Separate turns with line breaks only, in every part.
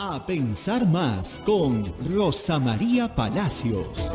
A pensar más con Rosa María Palacios.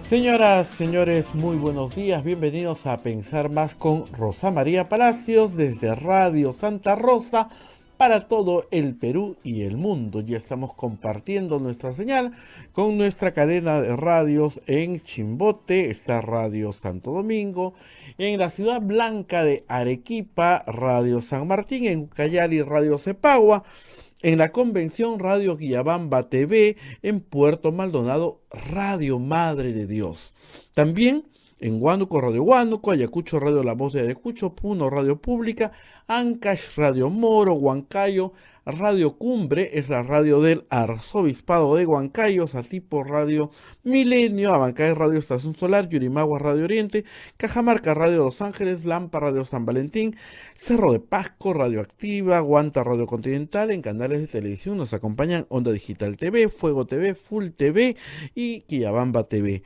Señoras, señores, muy buenos días. Bienvenidos a Pensar Más con Rosa María Palacios desde Radio Santa Rosa para todo el Perú y el mundo. Ya estamos compartiendo nuestra señal con nuestra cadena de radios en Chimbote, está Radio Santo Domingo, en la ciudad blanca de Arequipa, Radio San Martín, en Ucayali, Radio Cepagua, en la Convención Radio Quillabamba TV, en Puerto Maldonado Radio Madre de Dios. También en Huánuco Radio Huánuco, Ayacucho Radio La Voz de Ayacucho, Puno Radio Pública, Ancash Radio Moro, Huancayo Radio Cumbre, es la radio del Arzobispado de Huancayo, Satipo Radio Milenio, Abancay Radio Estación Solar, Yurimagua Radio Oriente, Cajamarca Radio Los Ángeles, Lampa Radio San Valentín, Cerro de Pasco, Radioactiva, Guanta Radio Continental. En canales de televisión nos acompañan Onda Digital TV, Fuego TV, Full TV y Quillabamba TV.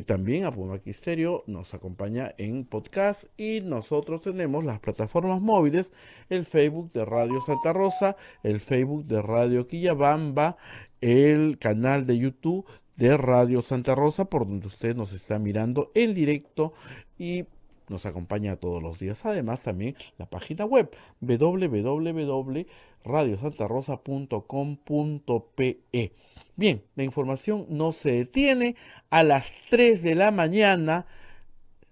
También Apumaqui Stereo nos acompaña en podcast y nosotros tenemos las plataformas móviles, el Facebook de Radio Santa Rosa, el Facebook de Radio Quillabamba, el canal de YouTube de Radio Santa Rosa, por donde usted nos está mirando en directo y nos acompaña todos los días. Además, también la página web www.radiosantarosa.com.pe. Bien, la información no se detiene. A las 3 de la mañana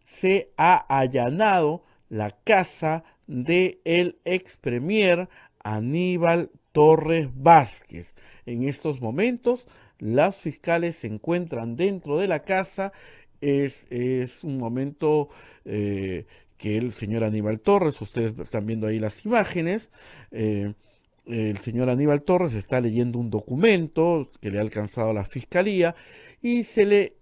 se ha allanado la casa del ex premier Aníbal Torres Vázquez. En estos momentos, los fiscales se encuentran dentro de la casa. Es un momento que el señor Aníbal Torres, ustedes están viendo ahí las imágenes, el señor Aníbal Torres está leyendo un documento que le ha alcanzado la fiscalía y se le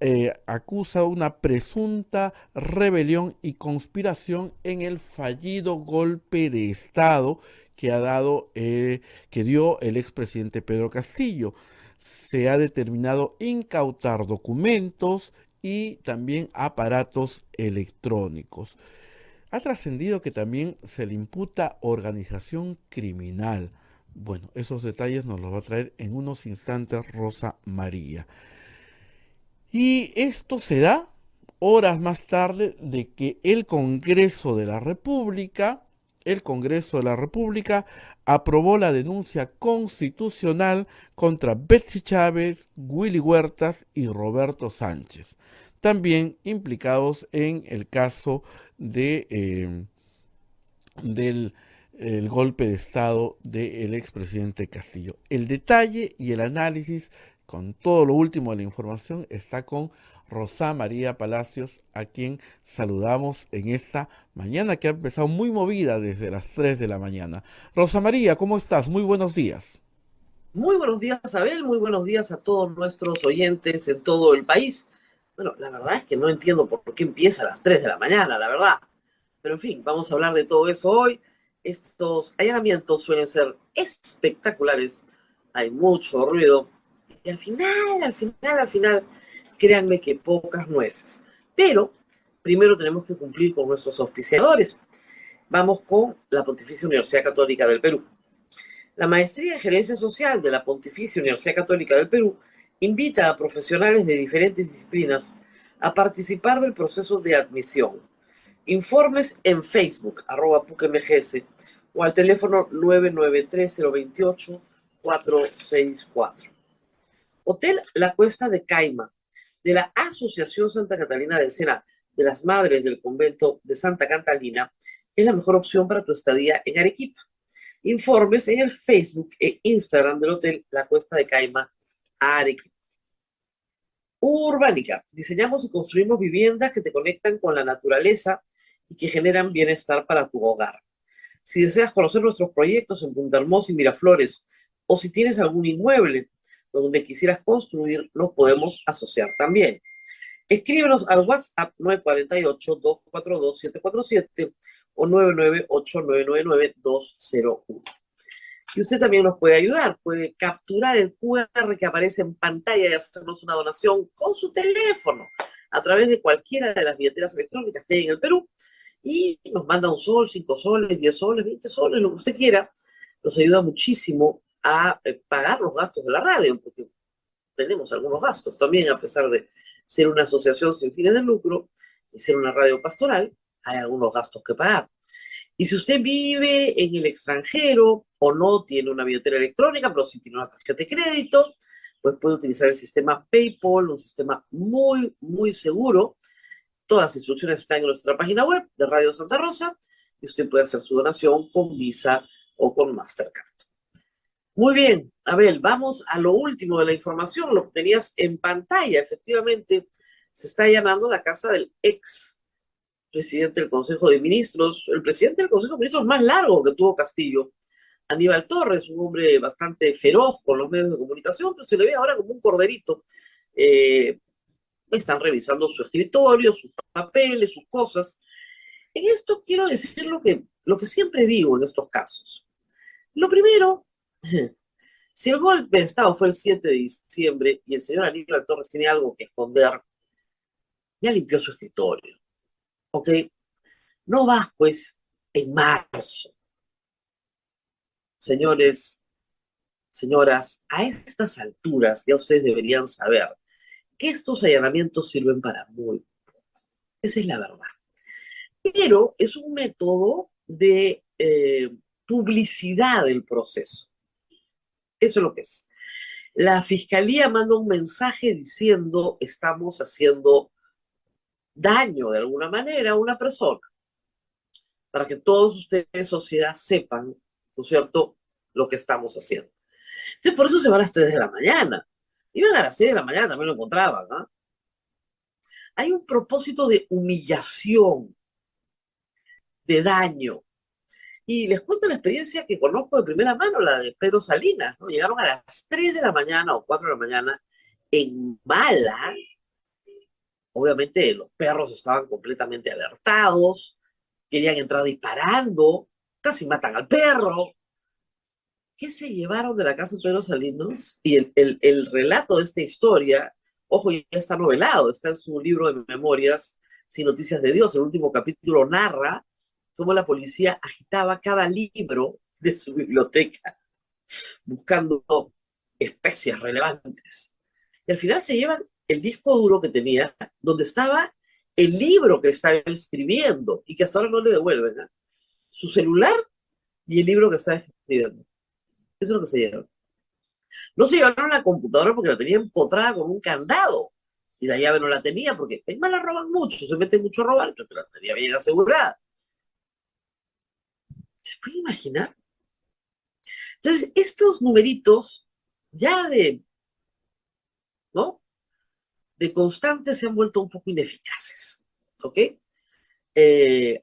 acusa una presunta rebelión y conspiración en el fallido golpe de Estado que que dio el expresidente Pedro Castillo. Se ha determinado incautar documentos y también aparatos electrónicos. Ha trascendido que también se le imputa organización criminal. Bueno, esos detalles nos los va a traer en unos instantes Rosa María. Y esto se da horas más tarde de que el Congreso de la República aprobó la denuncia constitucional contra Betsy Chávez, Willy Huertas y Roberto Sánchez, también implicados en el caso del el golpe de Estado del expresidente Castillo. El detalle y el análisis con todo lo último de la información está con Rosa María Palacios, a quien saludamos en esta mañana que ha empezado muy movida desde las 3 de la mañana. Rosa María, ¿cómo estás? Muy buenos días.
Muy buenos días, Abel. Muy buenos días a todos nuestros oyentes en todo el país. Bueno, la verdad es que no entiendo por qué empieza a las 3 de la mañana, la verdad. Pero en fin, vamos a hablar de todo eso hoy. Estos allanamientos suelen ser espectaculares. Hay mucho ruido. Y al final, créanme que pocas nueces. Pero primero tenemos que cumplir con nuestros auspiciadores. Vamos con la Pontificia Universidad Católica del Perú. La Maestría en Gerencia Social de la Pontificia Universidad Católica del Perú invita a profesionales de diferentes disciplinas a participar del proceso de admisión. Informes en Facebook, @PUCMGS, o al teléfono 993-028-464. Hotel La Cuesta de Caima, de la Asociación Santa Catalina de Sena, de las Madres del Convento de Santa Catalina, es la mejor opción para tu estadía en Arequipa. Informes en el Facebook e Instagram del Hotel La Cuesta de Caima, Arequipa. Urbánica. Diseñamos y construimos viviendas que te conectan con la naturaleza y que generan bienestar para tu hogar. Si deseas conocer nuestros proyectos en Punta Hermosa y Miraflores, o si tienes algún inmueble, donde quisieras construir, nos podemos asociar también. Escríbenos al WhatsApp 948-242-747 o 998-999-201. Y usted también nos puede ayudar, puede capturar el QR que aparece en pantalla y hacernos una donación con su teléfono a través de cualquiera de las billeteras electrónicas que hay en el Perú y nos manda un sol, 5 soles, 10 soles, 20 soles, lo que usted quiera. Nos ayuda muchísimo a pagar los gastos de la radio, porque tenemos algunos gastos también, a pesar de ser una asociación sin fines de lucro y ser una radio pastoral, hay algunos gastos que pagar. Y si usted vive en el extranjero o no tiene una billetera electrónica, pero sí tiene una tarjeta de crédito, pues puede utilizar el sistema PayPal, un sistema muy, muy seguro. Todas las instrucciones están en nuestra página web de Radio Santa Rosa y usted puede hacer su donación con Visa o con Mastercard. Muy bien, Abel, vamos a lo último de la información, lo que tenías en pantalla. Efectivamente, se está allanando la casa del ex presidente del Consejo de Ministros, el presidente del Consejo de Ministros más largo que tuvo Castillo, Aníbal Torres, un hombre bastante feroz con los medios de comunicación, pero se le ve ahora como un corderito. Están revisando su escritorio, sus papeles, sus cosas. En esto quiero decir lo que siempre digo en estos casos. Lo primero, si el golpe de Estado fue el 7 de diciembre y el señor Aníbal Torres tiene algo que esconder, ya limpió su escritorio, ¿ok? No vas, pues, en marzo. Señores, señoras, a estas alturas ya ustedes deberían saber que estos allanamientos sirven para muy poco. Esa es la verdad. Pero es un método de publicidad del proceso. Eso es lo que es. La fiscalía manda un mensaje diciendo estamos haciendo daño de alguna manera a una persona, para que todos ustedes, sociedad, sepan, ¿no es cierto?, lo que estamos haciendo. Entonces, por eso se van a las 3 de la mañana. Iban a las 6 de la mañana, también lo encontraban, ¿no? Hay un propósito de humillación, de daño. Y les cuento la experiencia que conozco de primera mano, la de Pedro Salinas, ¿no? Llegaron a las 3 de la mañana o 4 de la mañana en Mala. Obviamente los perros estaban completamente alertados, querían entrar disparando, casi matan al perro. ¿Qué se llevaron de la casa de Pedro Salinas? Y el relato de esta historia, ojo, ya está novelado, está en su libro de memorias, Sin Noticias de Dios. El último capítulo narra cómo la policía agitaba cada libro de su biblioteca, buscando especies relevantes. Y al final se llevan el disco duro que tenía, donde estaba el libro que estaba escribiendo y que hasta ahora no le devuelven, ¿eh? Su celular y el libro que estaba escribiendo. Eso es lo que se llevaron. No se llevaron la computadora porque la tenían empotrada con un candado y la llave no la tenía porque es más la roban mucho, se meten mucho a robar, pero la tenía bien asegurada. ¿Se puede imaginar? Entonces, estos numeritos ya ¿no? De constante se han vuelto un poco ineficaces, ¿ok?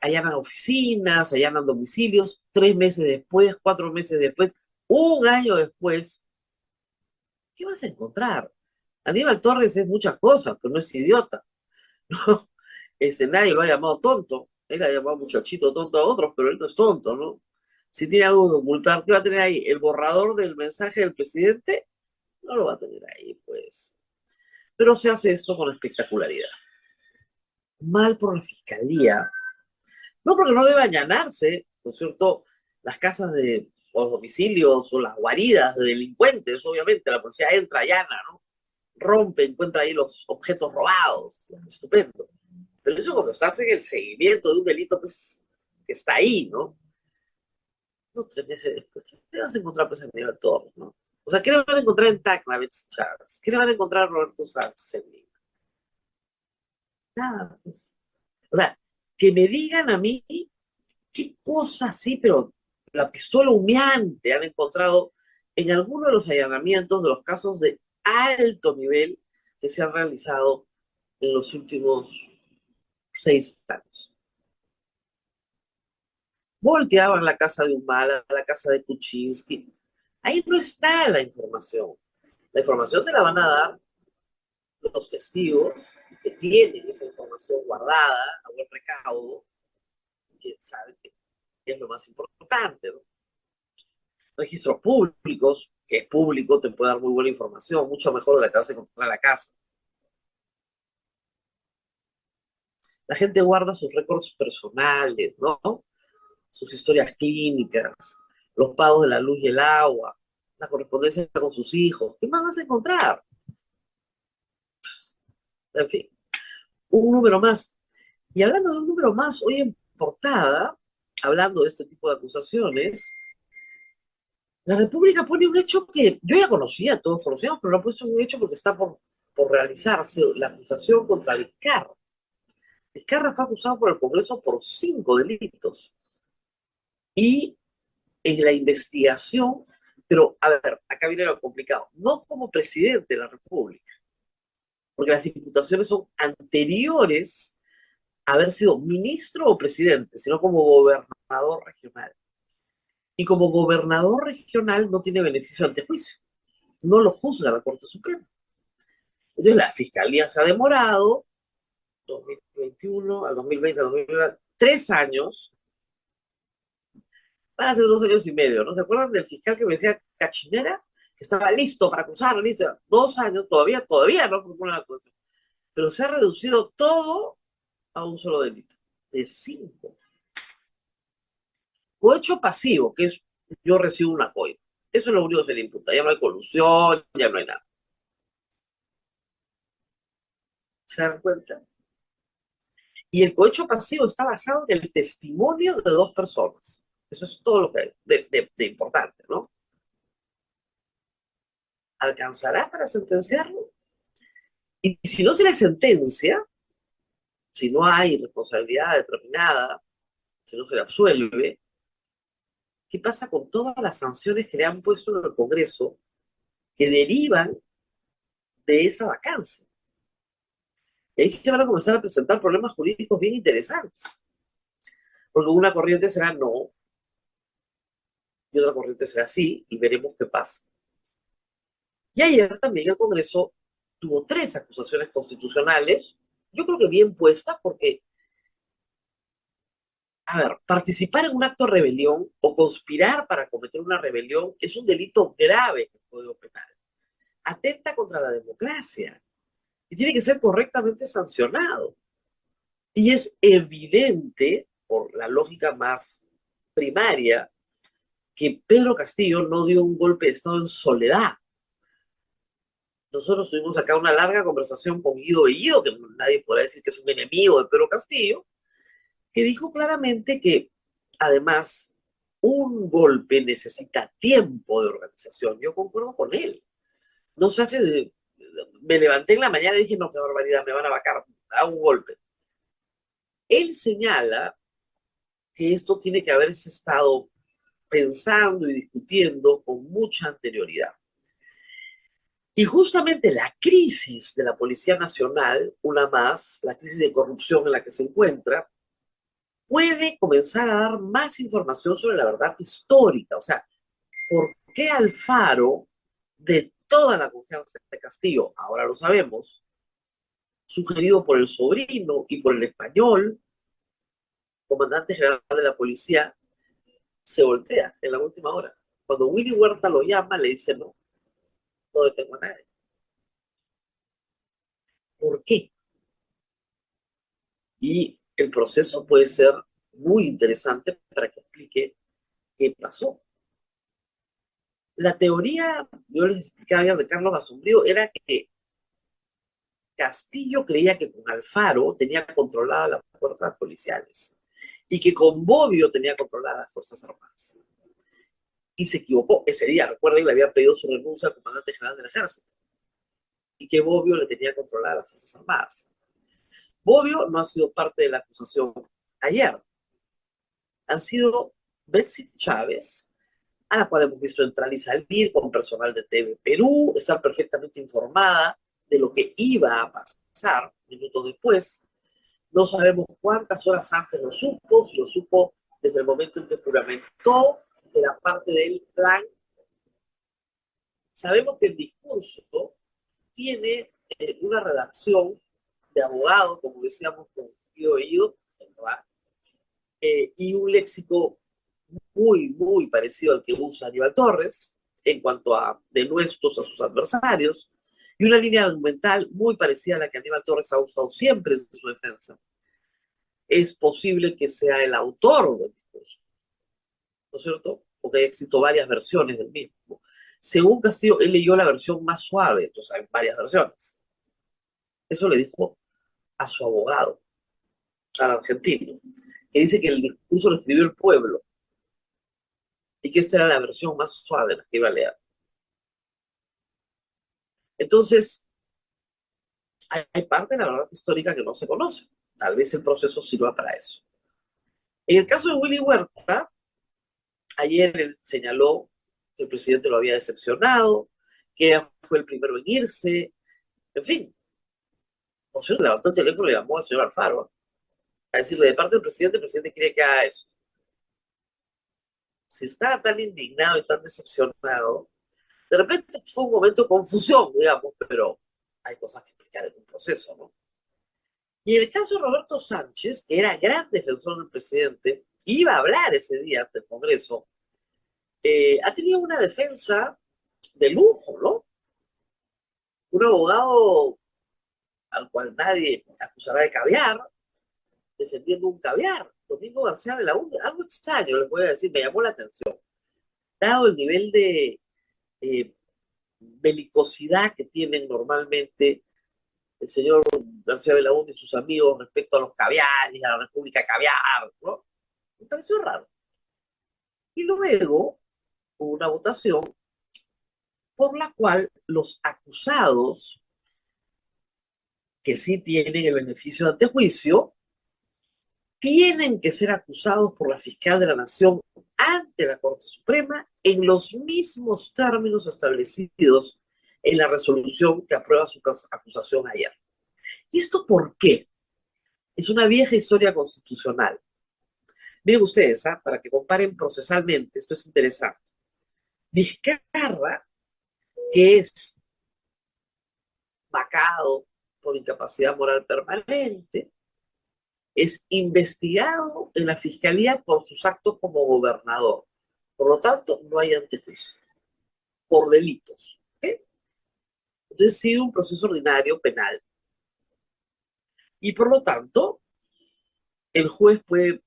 Allanan oficinas, allanan domicilios, 3 meses después, 4 meses después, un año después, ¿qué vas a encontrar? Aníbal Torres es muchas cosas, pero no es idiota. ¿No? Nadie lo ha llamado tonto. Él ha llamado muchachito tonto a otros, pero él no es tonto, ¿no? Si tiene algo que ocultar, ¿qué va a tener ahí? ¿El borrador del mensaje del presidente? No lo va a tener ahí, pues. Pero se hace esto con espectacularidad. Mal por la fiscalía. No porque no debe allanarse, ¿no es cierto?, las casas de, o los domicilios o las guaridas de delincuentes, obviamente. La policía entra, allana, ¿no? Rompe, encuentra ahí los objetos robados. Estupendo. Pero eso cuando estás en el seguimiento de un delito, pues, que está ahí, ¿no? No, 3 meses después, ¿qué te vas a encontrar, pues, en Aníbal Torres, ¿no? O sea, ¿qué le van a encontrar en Tacnavitz Chávez? ¿Qué le van a encontrar a Roberto Sánchez en Lima? Nada, pues. O sea, que me digan a mí qué cosa sí, pero la pistola humeante han encontrado en alguno de los allanamientos de los casos de alto nivel que se han realizado en los últimos 6 años. Volteaban la casa de Humala, la casa de Kuczynski. Ahí no está la información. La información te la van a dar los testigos que tienen esa información guardada a buen recaudo, que saben que es lo más importante, ¿no? Registros públicos, que es público, te puede dar muy buena información, mucho mejor de la que vas a encontrar en la casa. La gente guarda sus récords personales, ¿no? Sus historias clínicas, los pagos de la luz y el agua, la correspondencia con sus hijos. ¿Qué más vas a encontrar? En fin, un número más. Y hablando de un número más, hoy en portada, hablando de este tipo de acusaciones, la República pone un hecho que yo ya conocía, todos conocíamos, pero lo ha puesto un hecho porque está por realizarse la acusación contra Vizcarra. Vizcarra fue acusado por el Congreso por 5 delitos. Y en la investigación, pero a ver, acá viene lo complicado, no como presidente de la República, porque las imputaciones son anteriores a haber sido ministro o presidente, sino como gobernador regional. Y como gobernador regional no tiene beneficio ante juicio, no lo juzga la Corte Suprema. Entonces la Fiscalía se ha demorado, 2021 al 2020, 2020, 3 años, van a ser 2 años y medio, ¿no? ¿Se acuerdan del fiscal que me decía Cachinera? Que estaba listo para acusar, listo. 2 años, todavía no formula la acusación. Pero se ha reducido todo a un solo delito, de 5. Cohecho pasivo, que es yo recibo una coima. Eso es lo único que se le imputa. Ya no hay colusión, ya no hay nada. ¿Se dan cuenta? Y el cohecho pasivo está basado en el testimonio de 2 personas. Eso es todo lo que hay de importante, ¿no? ¿Alcanzará para sentenciarlo? Y si no se le sentencia, si no hay responsabilidad determinada, si no se le absuelve, ¿qué pasa con todas las sanciones que le han puesto en el Congreso que derivan de esa vacancia? Y ahí se van a comenzar a presentar problemas jurídicos bien interesantes. Porque una corriente será no, y otra corriente será sí, y veremos qué pasa. Y ayer también el Congreso tuvo 3 acusaciones constitucionales, yo creo que bien puestas, porque, a ver, participar en un acto de rebelión o conspirar para cometer una rebelión es un delito grave en el Código Penal. Atenta contra la democracia y tiene que ser correctamente sancionado. Y es evidente, por la lógica más primaria, que Pedro Castillo no dio un golpe de Estado en soledad. Nosotros tuvimos acá una larga conversación con Guido Bellido, que nadie podrá decir que es un enemigo de Pedro Castillo, que dijo claramente que, además, un golpe necesita tiempo de organización. Yo concuerdo con él. No se hace. Me levanté en la mañana y dije, no, qué barbaridad, me van a vacar a un golpe. Él señala que esto tiene que haberse estado pensando y discutiendo con mucha anterioridad. Y justamente la crisis de la Policía Nacional, una más, la crisis de corrupción en la que se encuentra, puede comenzar a dar más información sobre la verdad histórica. O sea, ¿por qué Alfaro, de toda la confianza de Castillo, ahora lo sabemos, sugerido por el sobrino y por el español, comandante general de la policía, se voltea en la última hora? Cuando Willy Huerta lo llama, le dice no, no detengo a nadie. ¿Por qué? Y el proceso puede ser muy interesante para que explique qué pasó. La teoría, yo les explicaba ayer de Carlos Basombrío, era que Castillo creía que con Alfaro tenía controlada las fuerzas policiales y que con Bobbio tenía controladas las Fuerzas Armadas. Y se equivocó ese día. Recuerden, le había pedido su renuncia al comandante general del ejército y que Bobbio le tenía controladas las Fuerzas Armadas. Bobbio no ha sido parte de la acusación ayer. Han sido Betsy Chávez, a la cual hemos visto entrar y salir con personal de TV Perú, estar perfectamente informada de lo que iba a pasar minutos después. No sabemos cuántas horas antes lo supo, si lo supo desde el momento en que juramentó, que era parte del plan, Sabemos que el discurso tiene una redacción de abogado, como decíamos, con oído, ¿verdad? Y un léxico muy, muy parecido al que usa Aníbal Torres en cuanto a denuestos a sus adversarios, y una línea argumental muy parecida a la que Aníbal Torres ha usado siempre en su defensa. Es posible que sea el autor del discurso, ¿no es cierto? Porque hay escrito varias versiones del mismo. Según Castillo, él leyó la versión más suave, entonces hay varias versiones. Eso le dijo a su abogado, al argentino, que dice que el discurso lo escribió el pueblo y que esta era la versión más suave de la que iba a leer. Entonces, hay parte de la verdad histórica que no se conoce. Tal vez el proceso sirva para eso. En el caso de Willy Huerta, ayer él señaló que el presidente lo había decepcionado, que fue el primero en irse, en fin. O sea, levantó el teléfono y llamó al señor Alfaro a decirle, de parte del presidente, el presidente quiere que haga eso. Si estaba tan indignado y tan decepcionado, de repente fue un momento de confusión, digamos, pero hay cosas que explicar en un proceso, ¿no? Y en el caso de Roberto Sánchez, que era gran defensor del presidente, iba a hablar ese día ante el Congreso, ha tenido una defensa de lujo, ¿no? Un abogado al cual nadie acusará de caviar, defendiendo un caviar. Domingo García Belaúnde, algo extraño, les voy a decir, me llamó la atención. Dado el nivel de belicosidad que tienen normalmente el señor García Belaúnde y sus amigos respecto a los caviares, a la República Caviar, ¿no? Me pareció raro. Y luego hubo una votación por la cual los acusados, que sí tienen el beneficio de antejuicio, tienen que ser acusados por la fiscal de la Nación ante la Corte Suprema en los mismos términos establecidos en la resolución que aprueba su acusación ayer. ¿Y esto por qué? Es una vieja historia constitucional. Miren ustedes, para que comparen procesalmente, esto es interesante. Vizcarra, que es vacado por incapacidad moral permanente, es investigado en la fiscalía por sus actos como gobernador. Por lo tanto, no hay antejuicio por delitos. ¿Okay? Entonces, sigue un proceso ordinario penal. Y por lo tanto, el juez puede,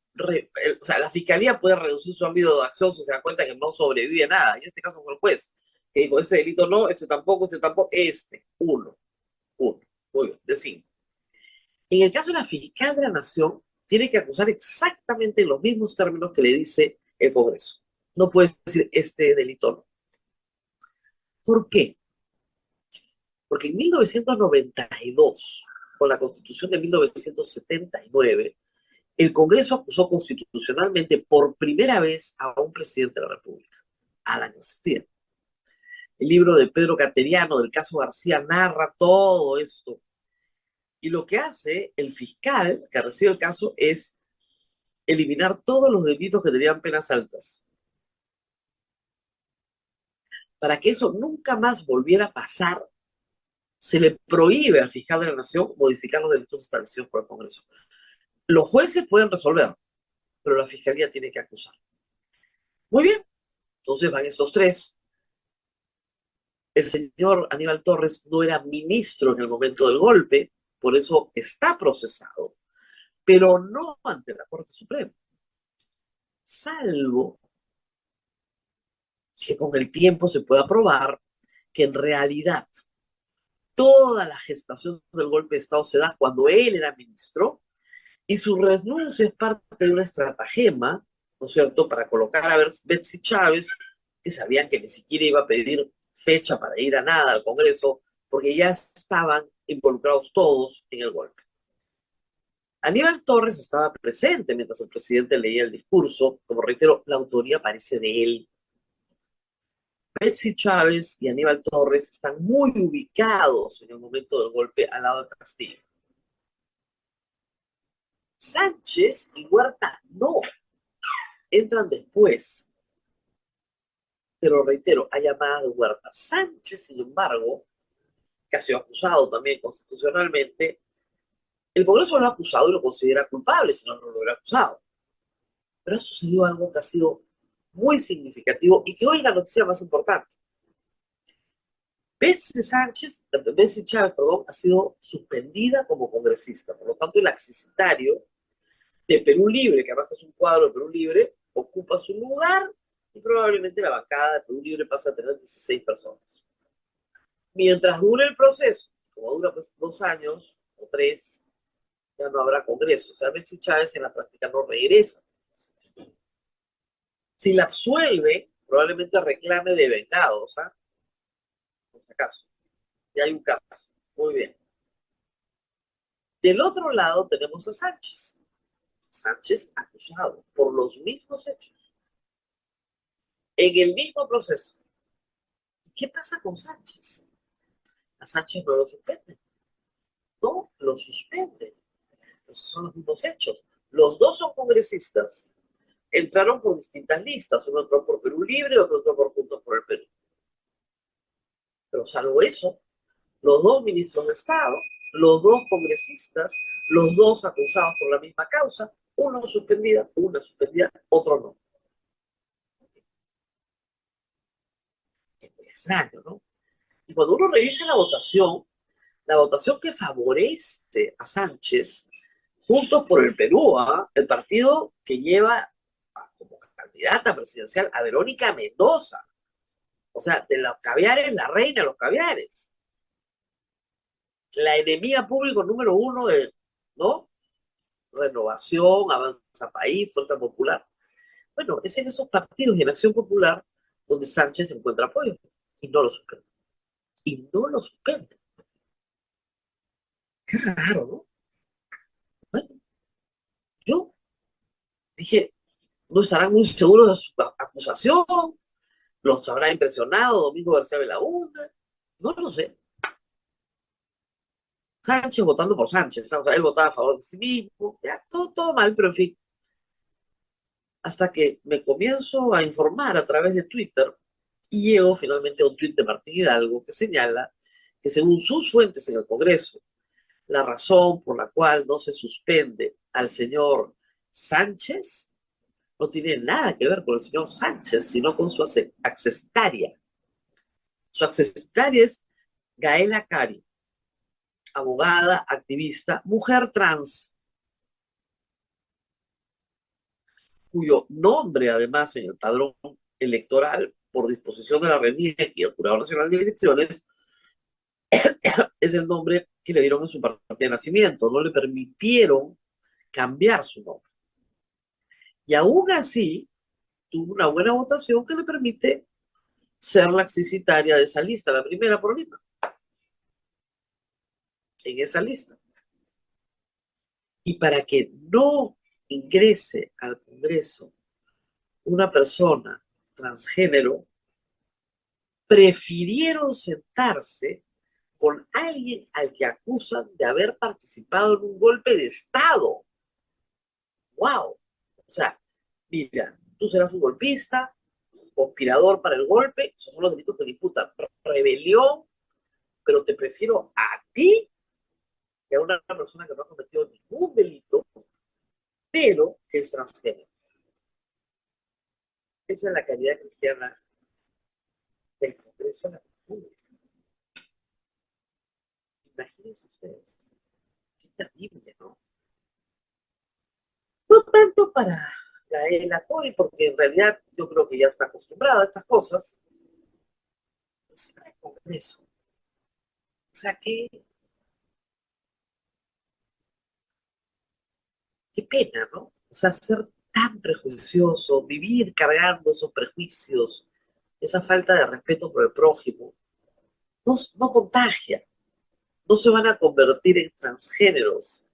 o sea, la fiscalía puede reducir su ámbito de acción si se da cuenta que no sobrevive nada. En este caso fue el juez, que dijo, este delito no, este tampoco, uno. Muy bien, de 5. En el caso de la fiscal de la Nación, tiene que acusar exactamente en los mismos términos que le dice el Congreso. No puede decir este delito no. ¿Por qué? Porque en 1992, con la Constitución de 1979, el Congreso acusó constitucionalmente por primera vez a un presidente de la República, Alan García. El libro de Pedro Cateriano del caso García narra todo esto. Y lo que hace el fiscal que recibe el caso es eliminar todos los delitos que tenían penas altas. Para que eso nunca más volviera a pasar, se le prohíbe al fiscal de la Nación modificar los delitos establecidos por el Congreso. Los jueces pueden resolver, pero la fiscalía tiene que acusar. Muy bien, entonces van estos tres. El señor Aníbal Torres no era ministro en el momento del golpe, por eso está procesado, pero no ante la Corte Suprema. Salvo que con el tiempo se pueda probar que en realidad toda la gestación del golpe de Estado se da cuando él era ministro y su renuncia es parte de una estratagema, ¿no es cierto?, para colocar a Betsy Chávez, que sabían que ni siquiera iba a pedir fecha para ir a nada al Congreso, porque ya estaban involucrados todos en el golpe. Aníbal Torres estaba presente mientras el presidente leía el discurso. Como reitero, la autoría parece de él. Betsy Chávez y Aníbal Torres están muy ubicados en el momento del golpe al lado de Castillo. Sánchez y Huerta no, entran después. Pero reitero, hay llamadas de Huerta. Sánchez, sin embargo, que ha sido acusado también constitucionalmente, el Congreso lo ha acusado y lo considera culpable, si no, no lo hubiera acusado. Pero ha sucedido algo que ha sido muy significativo y que hoy es la noticia más importante. Betsy Chávez, perdón, ha sido suspendida como congresista. Por lo tanto, el accesitario de Perú Libre, que además es un cuadro de Perú Libre, ocupa su lugar y probablemente la bancada de Perú Libre pasa a tener 16 personas. Mientras dure el proceso, como dura pues 2 años o 3, ya no habrá congreso. O sea, Betsy Chávez en la práctica no regresa. Si la absuelve, probablemente reclame de vengados, ¿ah? Por si acaso. Ya hay un caso. Muy bien. Del otro lado tenemos a Sánchez. Sánchez acusado por los mismos hechos, en el mismo proceso. ¿Qué pasa con Sánchez? A Sánchez no lo suspenden. No lo suspenden. Esos son los mismos hechos. Los dos son congresistas. Entraron por distintas listas. Uno entró por Perú Libre, otro entró por Juntos por el Perú. Pero salvo eso, los dos ministros de Estado, los dos congresistas, los dos acusados por la misma causa, uno suspendida, una suspendida, otro no. Es muy extraño, ¿no? Y cuando uno revisa la votación que favorece a Sánchez, Juntos por el Perú, ¿eh? El partido que lleva como candidata presidencial a Verónica Mendoza. O sea, de los caviares, la reina de los caviares. La enemiga público número 1 de, ¿no? Renovación, Avanza País, Fuerza Popular. Bueno, es en esos partidos y en Acción Popular donde Sánchez encuentra apoyo y no lo suspende. Y no lo suspende. Qué raro, ¿no? Bueno, yo dije, no estarán muy seguros de su acusación, los habrá impresionado Domingo García Belaúnde, no lo sé. Sánchez votando por Sánchez, o sea, él votaba a favor de sí mismo, ya, todo mal, pero en fin. Hasta que me comienzo a informar a través de Twitter y llego finalmente a un tuit de Martín Hidalgo que señala que según sus fuentes en el Congreso, la razón por la cual no se suspende al señor Sánchez no tiene nada que ver con el señor Sánchez, sino con su accesitaria. Su accesitaria es Gaela Cari, abogada, activista, mujer trans, cuyo nombre además en el padrón electoral, por disposición de la RENIEC y el Jurado Nacional de Elecciones, es el nombre que le dieron en su partida de nacimiento. No le permitieron cambiar su nombre. Y aún así, tuvo una buena votación que le permite ser la accesitaria de esa lista, la primera por Lima, en esa lista. Y para que no ingrese al Congreso una persona transgénero, prefirieron sentarse con alguien al que acusan de haber participado en un golpe de Estado. ¡Wow! O sea, mira, tú serás un golpista, conspirador para el golpe, esos son los delitos que le imputan. Rebelión, pero te prefiero a ti que a una persona que no ha cometido ningún delito, pero que es transgénero. Esa es la calidad cristiana del Congreso de la República. Imagínense ustedes. Qué terrible, ¿no? No tanto para la COI, porque en realidad yo creo que ya está acostumbrada a estas cosas, pero sí para el Congreso. O sea, qué pena, ¿no? O sea, ser tan prejuicioso, vivir cargando esos prejuicios, esa falta de respeto por el prójimo, no contagia, no se van a convertir en transgéneros.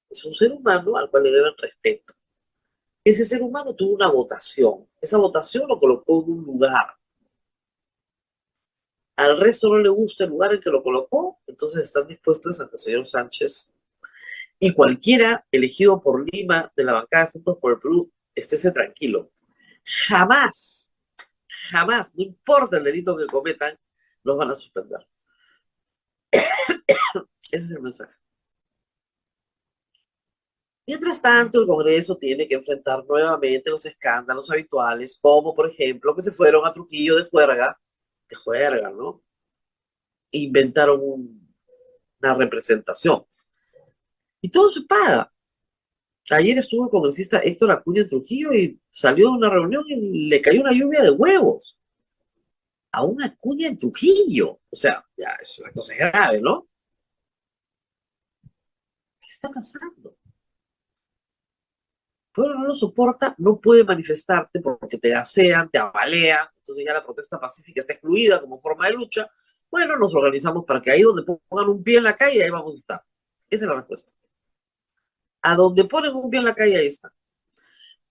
Es un ser humano al cual le deben respeto. Ese ser humano tuvo una votación. Esa votación lo colocó en un lugar. Al resto no le gusta el lugar en que lo colocó, entonces están dispuestos a que el señor Sánchez y cualquiera elegido por Lima de la bancada de Juntos por el Perú, estése tranquilo. Jamás, Jamás, no importa el delito que cometan, los van a suspender. Ese es el mensaje. Mientras tanto, el Congreso tiene que enfrentar nuevamente los escándalos habituales, como por ejemplo que se fueron a Trujillo de juerga, ¿no? Inventaron una representación. Y todo se paga. Ayer estuvo el congresista Héctor Acuña en Trujillo y salió de una reunión y le cayó una lluvia de huevos a una Acuña en Trujillo. O sea, ya es una cosa grave, ¿no? ¿Qué está pasando? El pueblo no lo soporta, no puede manifestarte porque te gasean, te abalean, entonces ya la protesta pacífica está excluida como forma de lucha. Bueno, nos organizamos para que ahí donde pongan un pie en la calle, ahí vamos a estar. Esa es la respuesta. A donde ponen un pie en la calle, ahí está.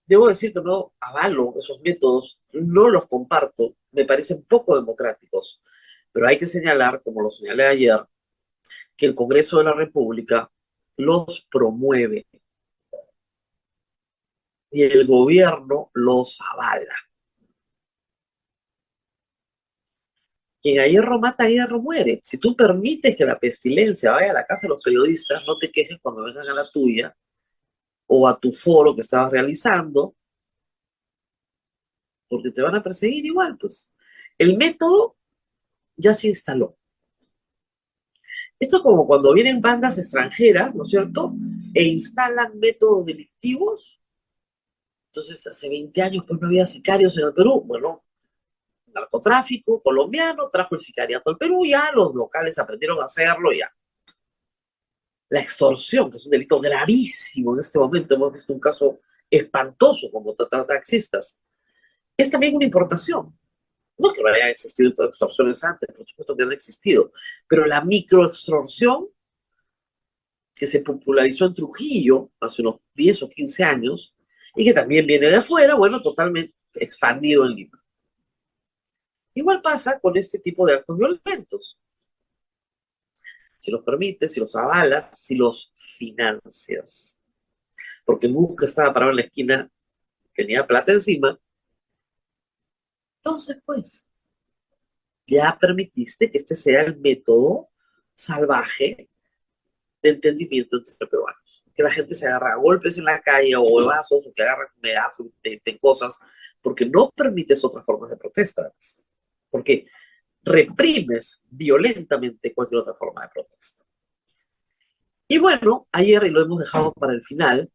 Debo decir que no avalo esos métodos, no los comparto, me parecen poco democráticos, pero hay que señalar, como lo señalé ayer, que el Congreso de la República los promueve y el gobierno los avala. Quien a hierro mata, a hierro muere. Si tú permites que la pestilencia vaya a la casa de los periodistas, no te quejes cuando vengan a la tuya o a tu foro que estabas realizando, porque te van a perseguir igual, pues. El método ya se instaló. Esto es como cuando vienen bandas extranjeras, ¿no es cierto? E instalan métodos delictivos. Entonces, hace 20 años pues no había sicarios en el Perú. Bueno, narcotráfico colombiano trajo el sicariato al Perú, ya los locales aprendieron a hacerlo, ya. La extorsión, que es un delito gravísimo en este momento, hemos visto un caso espantoso como taxistas, es también una importación. No que no hayan existido extorsiones antes, por supuesto que han existido, pero la microextorsión que se popularizó en Trujillo hace unos 10 o 15 años y que también viene de afuera, bueno, totalmente expandido en Lima. Igual pasa con este tipo de actos violentos. Si los permites, si los avalas, si los financias. Porque Musk estaba parado en la esquina, tenía plata encima. Entonces, pues, ya permitiste que este sea el método salvaje de entendimiento entre peruanos. Que la gente se agarra a golpes en la calle o huevazos o que agarra megáfonos de cosas porque no permites otras formas de protesta. Porque reprimes violentamente cualquier otra forma de protesta. Y bueno, ayer, y lo hemos dejado para el final,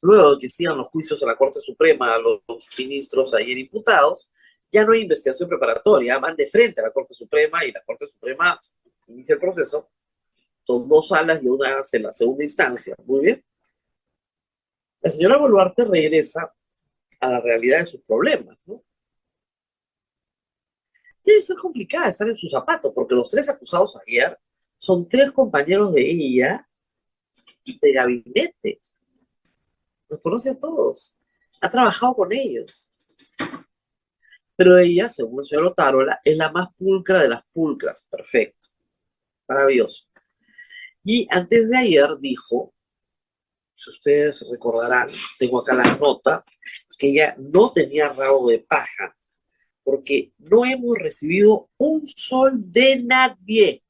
luego de que sigan los juicios a la Corte Suprema, a los ministros ayer imputados, ya no hay investigación preparatoria, van de frente a la Corte Suprema y la Corte Suprema inicia el proceso. Son 2 salas y una hace la segunda instancia. Muy bien. La señora Boluarte regresa a la realidad de sus problemas, ¿no? Debe ser complicada estar en sus zapatos, porque los 3 acusados ayer son 3 compañeros de ella de gabinete. Los conoce a todos. Ha trabajado con ellos. Pero ella, según el señor Otárola, es la más pulcra de las pulcras. Perfecto. Maravilloso. Y antes de ayer dijo, si ustedes recordarán, tengo acá la nota, que ella no tenía rabo de paja, porque no hemos recibido un sol de nadie.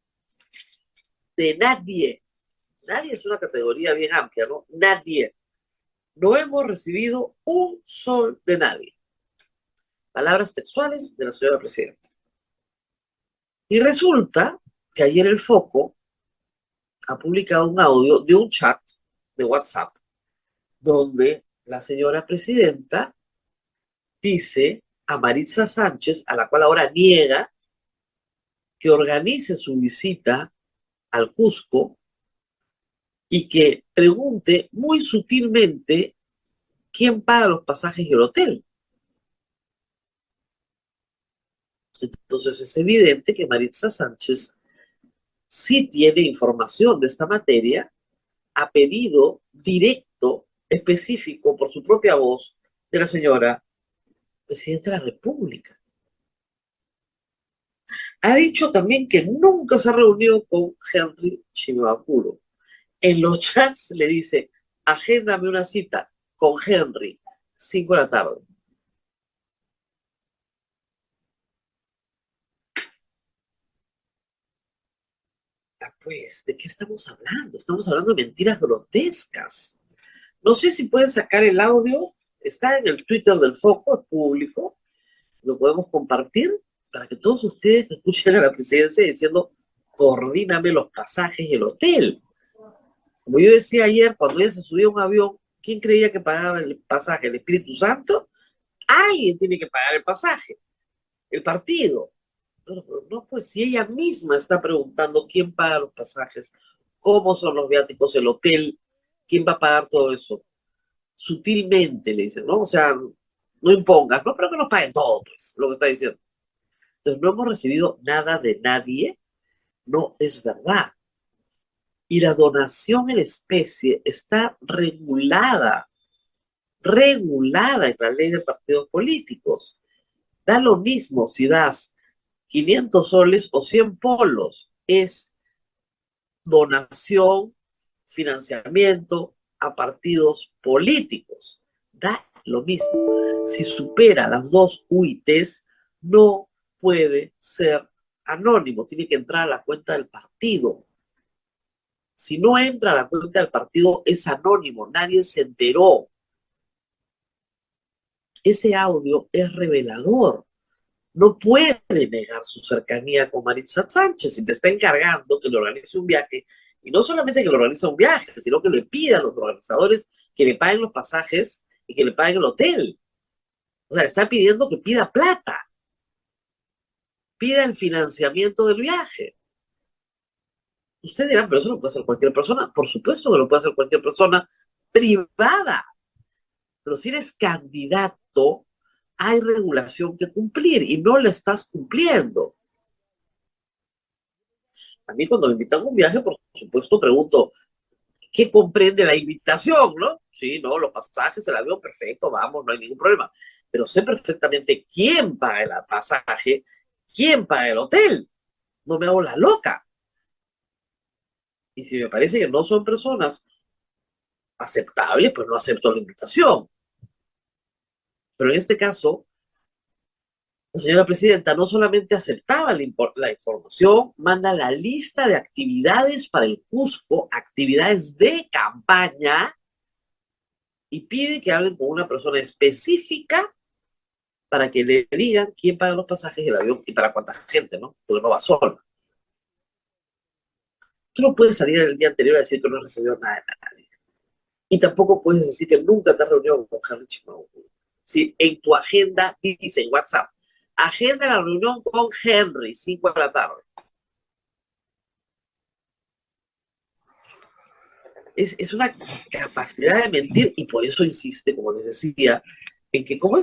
De nadie. Nadie es una categoría bien amplia, ¿no? Nadie. No hemos recibido un sol de nadie. Palabras textuales de la señora presidenta. Y resulta que ayer el Foco ha publicado un audio de un chat de WhatsApp donde la señora presidenta dice a Maritza Sánchez, a la cual ahora niega, que organice su visita al Cusco y que pregunte muy sutilmente quién paga los pasajes y el hotel. Entonces es evidente que Maritza Sánchez sí tiene información de esta materia, a pedido directo, específico, por su propia voz, de la señora presidenta de la República. Ha dicho también que nunca se ha reunido con Henry Shimabukuro. En los chats le dice, agéndame una cita. con Henry, 5 de la tarde. Pues, ¿de qué estamos hablando? Estamos hablando de mentiras grotescas. No sé si pueden sacar el audio, está en el Twitter del Foco, es público, lo podemos compartir para que todos ustedes escuchen a la presidencia diciendo, coordíname los pasajes y el hotel. Como yo decía ayer, cuando ella se subía a un avión, ¿quién creía que pagaba el pasaje? ¿El Espíritu Santo? Alguien tiene que pagar el pasaje, el partido. No, pues si ella misma está preguntando quién paga los pasajes, cómo son los viáticos, el hotel, quién va a pagar todo eso. Sutilmente le dicen, ¿no? O sea, no impongas, no, pero que nos paguen todo, pues, lo que está diciendo. Entonces, no hemos recibido nada de nadie, no es verdad. Y la donación en especie está regulada en la ley de partidos políticos. Da lo mismo si das 500 soles o 100 polos, es donación, financiamiento a partidos políticos. Da lo mismo. Si supera las 2 UITs, no puede ser anónimo, tiene que entrar a la cuenta del partido. Si no entra a la cuenta del partido, es anónimo, nadie se enteró. Ese audio es revelador. No puede negar su cercanía con Maritza Sánchez y le está encargando que le organice un viaje. Y no solamente que le organice un viaje, sino que le pida a los organizadores que le paguen los pasajes y que le paguen el hotel. O sea, le está pidiendo que pida plata. Pida el financiamiento del viaje. Ustedes dirán, pero eso lo puede hacer cualquier persona. Por supuesto que lo puede hacer cualquier persona privada. Pero si eres candidato, hay regulación que cumplir y no la estás cumpliendo. A mí cuando me invitan a un viaje, por supuesto, pregunto, ¿qué comprende la invitación, no? Sí, no, los pasajes, el avión, perfecto, vamos, no hay ningún problema. Pero sé perfectamente quién paga el pasaje, quién paga el hotel. No me hago la loca. Y si me parece que no son personas aceptables, pues no acepto la invitación. Pero en este caso, la señora presidenta no solamente aceptaba la información, manda la lista de actividades para el Cusco, actividades de campaña, y pide que hablen con una persona específica para que le digan quién paga los pasajes del avión y para cuánta gente, ¿no? Porque no va sola. Tú no puedes salir el día anterior a decir que no has recibido nada de nadie. Y tampoco puedes decir que nunca te has reunido con Henry Chimaogo. Si en tu agenda dice en WhatsApp, agenda la reunión con Henry, 5 de la tarde. Es una capacidad de mentir y por eso insiste, como les decía, en que como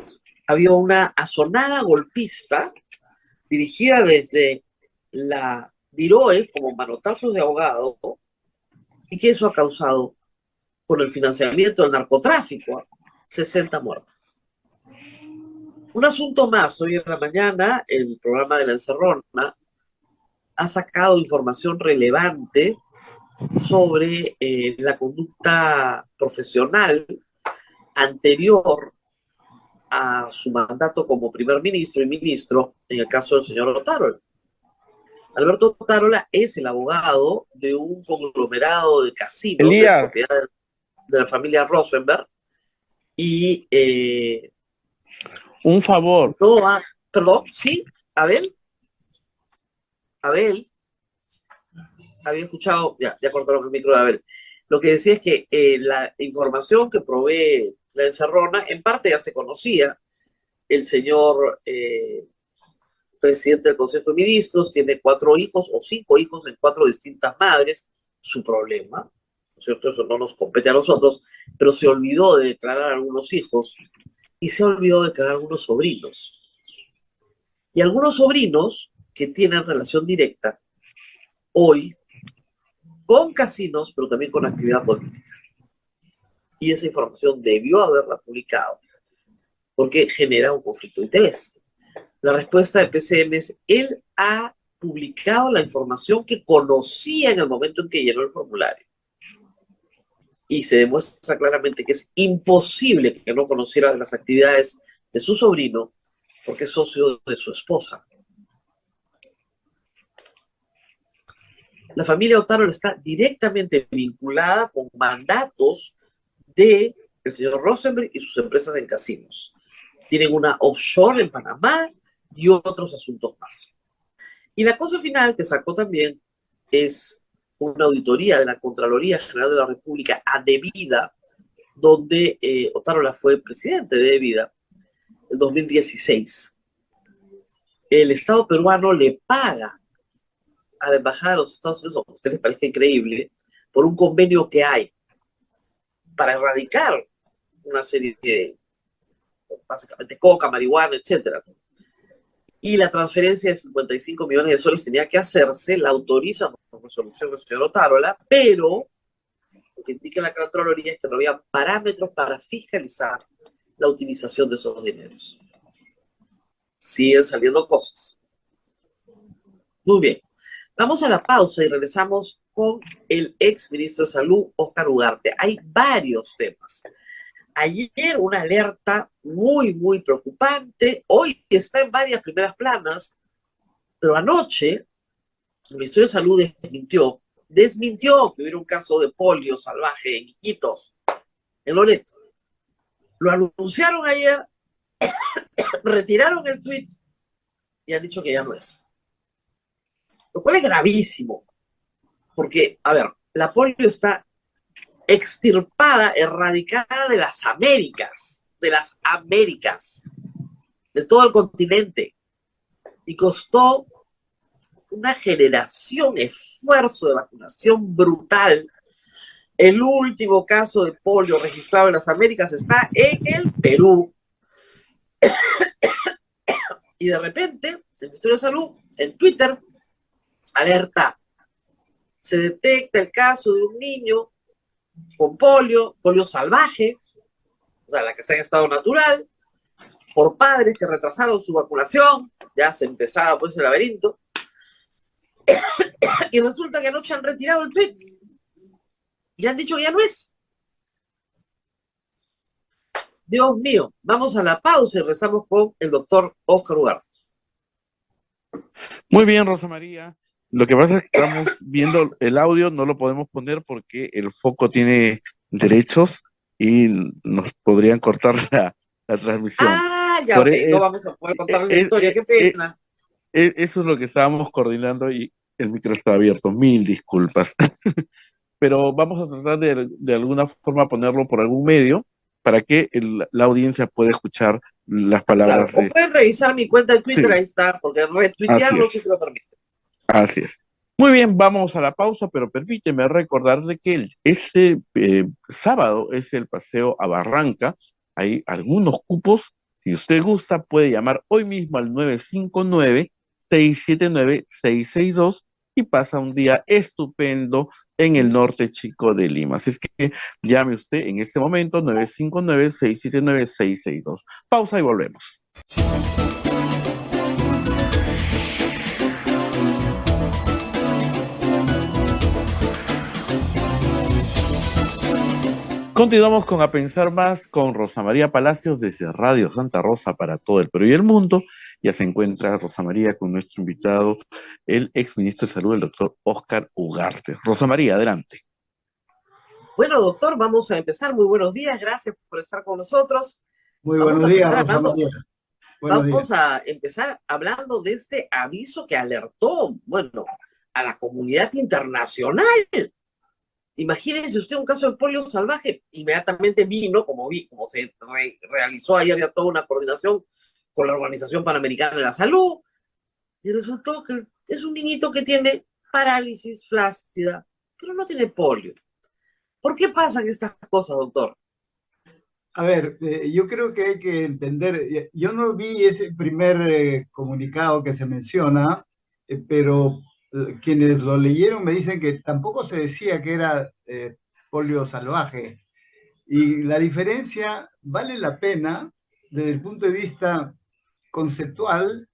había una asonada golpista dirigida desde la DIROE como manotazos de ahogado y que eso ha causado con el financiamiento del narcotráfico 60 muertes. Un asunto más, hoy en la mañana el programa de La Encerrona ha sacado información relevante sobre la conducta profesional anterior a su mandato como primer ministro y ministro, en el caso del señor Otárola. Alberto Otárola es el abogado de un conglomerado de casinos de propiedad de la familia Rosenberg y
un favor.
No, perdón, sí, Abel, había escuchado, ya cortaron el micro de Abel. Lo que decía es que la información que provee La Encerrona, en parte ya se conocía. El señor presidente del Consejo de Ministros tiene 4 hijos o 5 hijos en 4 distintas madres. Su problema, ¿no es cierto? Eso no nos compete a nosotros, pero se olvidó de declarar algunos hijos y se olvidó de declarar algunos sobrinos. Y algunos sobrinos que tienen relación directa hoy con casinos, pero también con actividad política. Y esa información debió haberla publicado, porque genera un conflicto de interés. La respuesta de PCM es, él ha publicado la información que conocía en el momento en que llenó el formulario. y se demuestra claramente que es imposible que no conociera de las actividades de su sobrino porque es socio de su esposa. La familia O'Tarroll está directamente vinculada con mandatos de el señor Rosenberg y sus empresas en casinos. Tienen una offshore en Panamá y otros asuntos más. Y la cosa final que sacó también es una auditoría de la Contraloría General de la República a Debida, donde Otárola fue presidente de Debida en 2016. El Estado peruano le paga a la Embajada de los Estados Unidos, a ustedes les parece increíble, por un convenio que hay para erradicar una serie de, básicamente, coca, marihuana, etcétera. Y la transferencia de 55 millones de soles tenía que hacerse, la autoriza por resolución del señor Otárola, pero lo que indica la Contraloría es que no había parámetros para fiscalizar la utilización de esos dineros. Siguen saliendo cosas. Muy bien. Vamos a la pausa y regresamos con el ex ministro de Salud, Óscar Ugarte. Hay varios temas. Ayer una alerta muy, muy preocupante. Hoy está en varias primeras planas, pero anoche el Ministerio de Salud desmintió que hubiera un caso de polio salvaje en Iquitos, en Loreto. Lo anunciaron ayer, retiraron el tuit y han dicho que ya no es. Lo cual es gravísimo, porque, a ver, la polio está extirpada, erradicada de las Américas, de todo el continente, y costó una generación, esfuerzo de vacunación brutal. El último caso de polio registrado en las Américas está en el Perú. Y de repente, el Ministerio de Salud, en Twitter, alerta. Se detecta el caso de un niño con polio salvaje, o sea, la que está en estado natural, por padres que retrasaron su vacunación, ya se empezaba pues el laberinto, y resulta que anoche han retirado el tweet y han dicho que ya no es. Dios mío, vamos a la pausa y rezamos con el doctor Óscar Ugarte.
Muy bien, Rosa María. Lo que pasa es que estamos viendo el audio, no lo podemos poner porque el foco tiene derechos y nos podrían cortar la transmisión.
Ah, ya,
Por
ok, no
e-
vamos a poder contar la
e-
historia, qué
e-
pena.
Eso es lo que estábamos coordinando y el micro está abierto. Mil disculpas. Pero vamos a tratar de alguna forma ponerlo por algún medio para que la audiencia pueda escuchar las
Claro,
palabras
o
de...
pueden revisar mi cuenta de Twitter,
Sí,
ahí está, porque
así
retuitearlo
es,
sí que lo permite.
así es. Muy bien, vamos a la pausa, pero permíteme recordarle que este sábado es el paseo a Barranca. Hay algunos cupos. Si usted gusta, puede llamar hoy mismo al 959-679-662 y pasa un día estupendo en el norte chico de Lima. Así es que llame usted en este momento 959-679-662. Pausa y volvemos. Continuamos con A Pensar Más con Rosa María Palacios desde Radio Santa Rosa para todo el Perú y el mundo. Ya se encuentra Rosa María con nuestro invitado, el exministro de Salud, el doctor Óscar Ugarte. Rosa María, adelante.
Bueno, doctor, vamos a empezar. Muy buenos días, gracias por estar con nosotros.
Muy
Vamos
buenos
a
días,
empezar
Rosa
hablando,
María. Buenos días.
vamos a empezar hablando de este aviso que alertó, bueno, a la comunidad internacional. Imagínense usted un caso de polio salvaje, inmediatamente vino, como se realizó ayer ya toda una coordinación con la Organización Panamericana de la Salud, y resultó que es un niñito que tiene parálisis flácida, pero no tiene polio. ¿Por qué pasan estas cosas, doctor?
A ver, yo creo que hay que entender, yo no vi ese primer comunicado que se menciona, pero quienes lo leyeron me dicen que tampoco se decía que era polio salvaje. Y la diferencia vale la pena desde el punto de vista conceptual,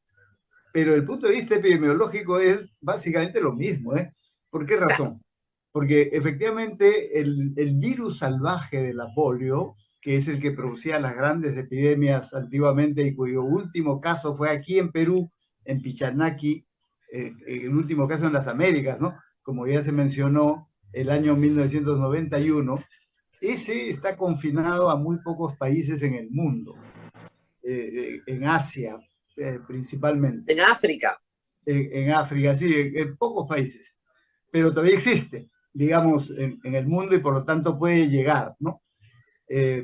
pero el punto de vista epidemiológico es básicamente lo mismo, ¿eh? ¿Por qué razón? porque efectivamente el virus salvaje de la polio, que es el que producía las grandes epidemias antiguamente y cuyo último caso fue aquí en Perú, en Pichanaki, el último caso en las Américas, ¿no? Como ya se mencionó, el año 1991, ese está confinado a muy pocos países en el mundo, en Asia principalmente,
En África.
en África, sí, en pocos países, pero todavía existe, digamos, en el mundo y por lo tanto puede llegar, ¿no?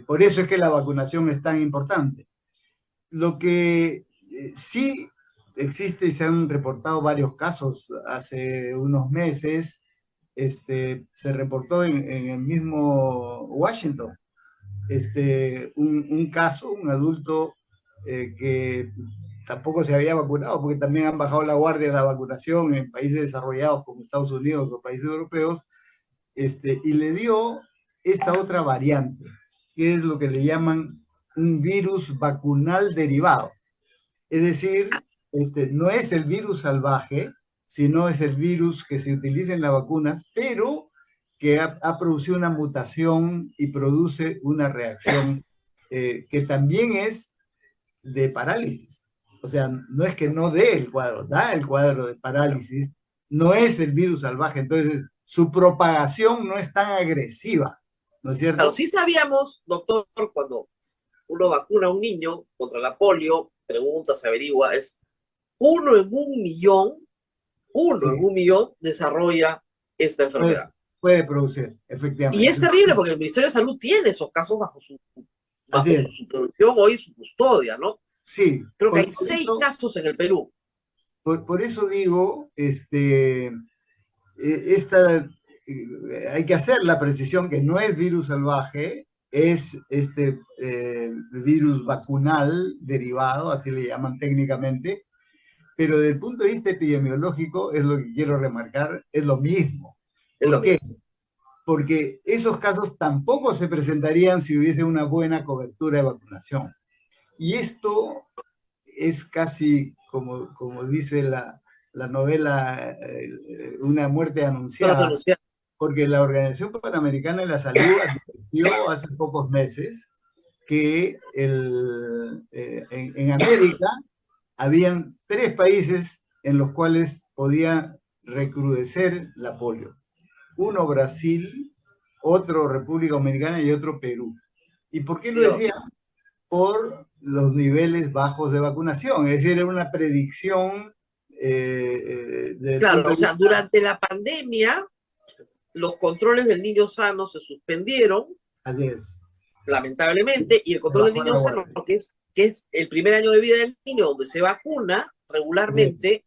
Por eso es que la vacunación es tan importante. Lo que sí existe y se han reportado varios casos hace unos meses, se reportó en el mismo Washington, un caso, un adulto que tampoco se había vacunado, porque también han bajado la guardia de la vacunación en países desarrollados como Estados Unidos o países europeos, y le dio esta otra variante, que es lo que le llaman un virus vacunal derivado. Es decir, no es el virus salvaje, sino es el virus que se utiliza en las vacunas, pero que ha producido una mutación y produce una reacción que también es de parálisis. O sea, no es que no dé el cuadro, da el cuadro de parálisis, no es el virus salvaje, entonces su propagación no es tan agresiva, ¿no es
Claro,
cierto?
sí sabíamos, doctor, cuando uno vacuna a un niño contra la polio, pregunta, se averigua, es uno en un millón,
Sí,
uno en un millón desarrolla esta enfermedad.
puede producir,
Y
efectivamente.
es terrible porque el Ministerio de Salud tiene esos casos
Así
bajo
es,
su supervisión o y su custodia, ¿no?
sí,
Creo que hay 6 casos en el Perú.
por eso digo, esta, hay que hacer la precisión que no es virus salvaje, es virus vacunal derivado, así le llaman técnicamente, pero desde el punto de vista epidemiológico, es lo que quiero remarcar, es lo mismo.
Es lo
¿Por qué?
mismo.
Porque esos casos tampoco se presentarían si hubiese una buena cobertura de vacunación. Y esto es casi como dice la novela Una muerte
Solo
anunciada,
denunciar.
porque la Organización Panamericana de la Salud advirtió hace pocos meses que en América habían 3 países en los cuales podía recrudecer la polio. Uno Brasil, otro República Dominicana y otro Perú. ¿Y por qué lo decía?
Dios.
Por los niveles bajos de vacunación, es decir, era una predicción desde el punto
Claro,
de
o sea,
vista...
durante la pandemia, los controles del niño sano se suspendieron,
Así es,
lamentablemente, y el
se
control del
bajó
niño
la
sano,
guardia.
que es el primer año de vida del niño, donde se vacuna
Así es,
regularmente,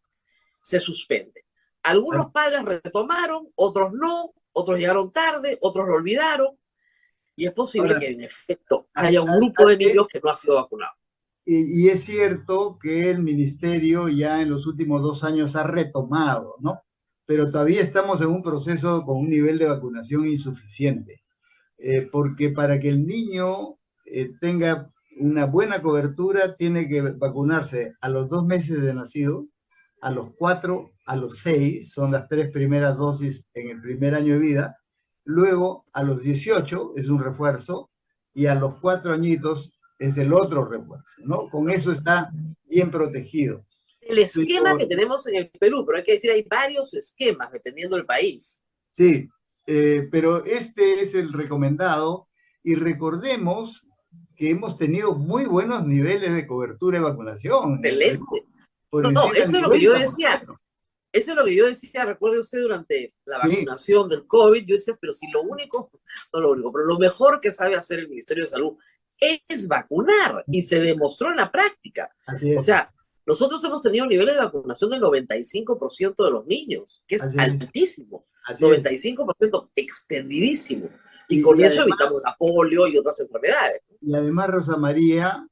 se suspende. Algunos padres retomaron, otros no, otros llegaron tarde, otros lo olvidaron, y es posible
ahora,
que en efecto haya un grupo de niños que no ha sido vacunado.
y es cierto que el ministerio ya en los últimos 2 años ha retomado, ¿no? Pero todavía estamos en un proceso con un nivel de vacunación insuficiente, porque para que el niño tenga una buena cobertura, tiene que vacunarse a los 2 meses de nacido, a los 4, a los 6, son las 3 primeras dosis en el primer año de vida, luego a los 18 es un refuerzo, y a los 4 añitos es el otro refuerzo, ¿no? Con eso está bien protegido.
El esquema que
Pero,
tenemos en el Perú, pero hay que decir, hay varios esquemas dependiendo del país.
sí, pero este es el recomendado, y recordemos que hemos tenido muy buenos niveles de cobertura y vacunación en el Perú,
Excelente.
por
No, no,
encima del
eso es lo que yo decía.
90%.
Eso es lo que yo decía, recuerde usted, durante la
Sí,
vacunación del COVID, yo decía, pero si lo único, no lo único, pero lo mejor que sabe hacer el Ministerio de Salud es vacunar, y se demostró en la práctica.
así
O
es,
sea, nosotros hemos tenido niveles de vacunación del 95% de los niños, que es
así es,
altísimo,
así es.
95% extendidísimo, y con
Y
eso
además,
evitamos la polio y otras enfermedades.
Rosa María,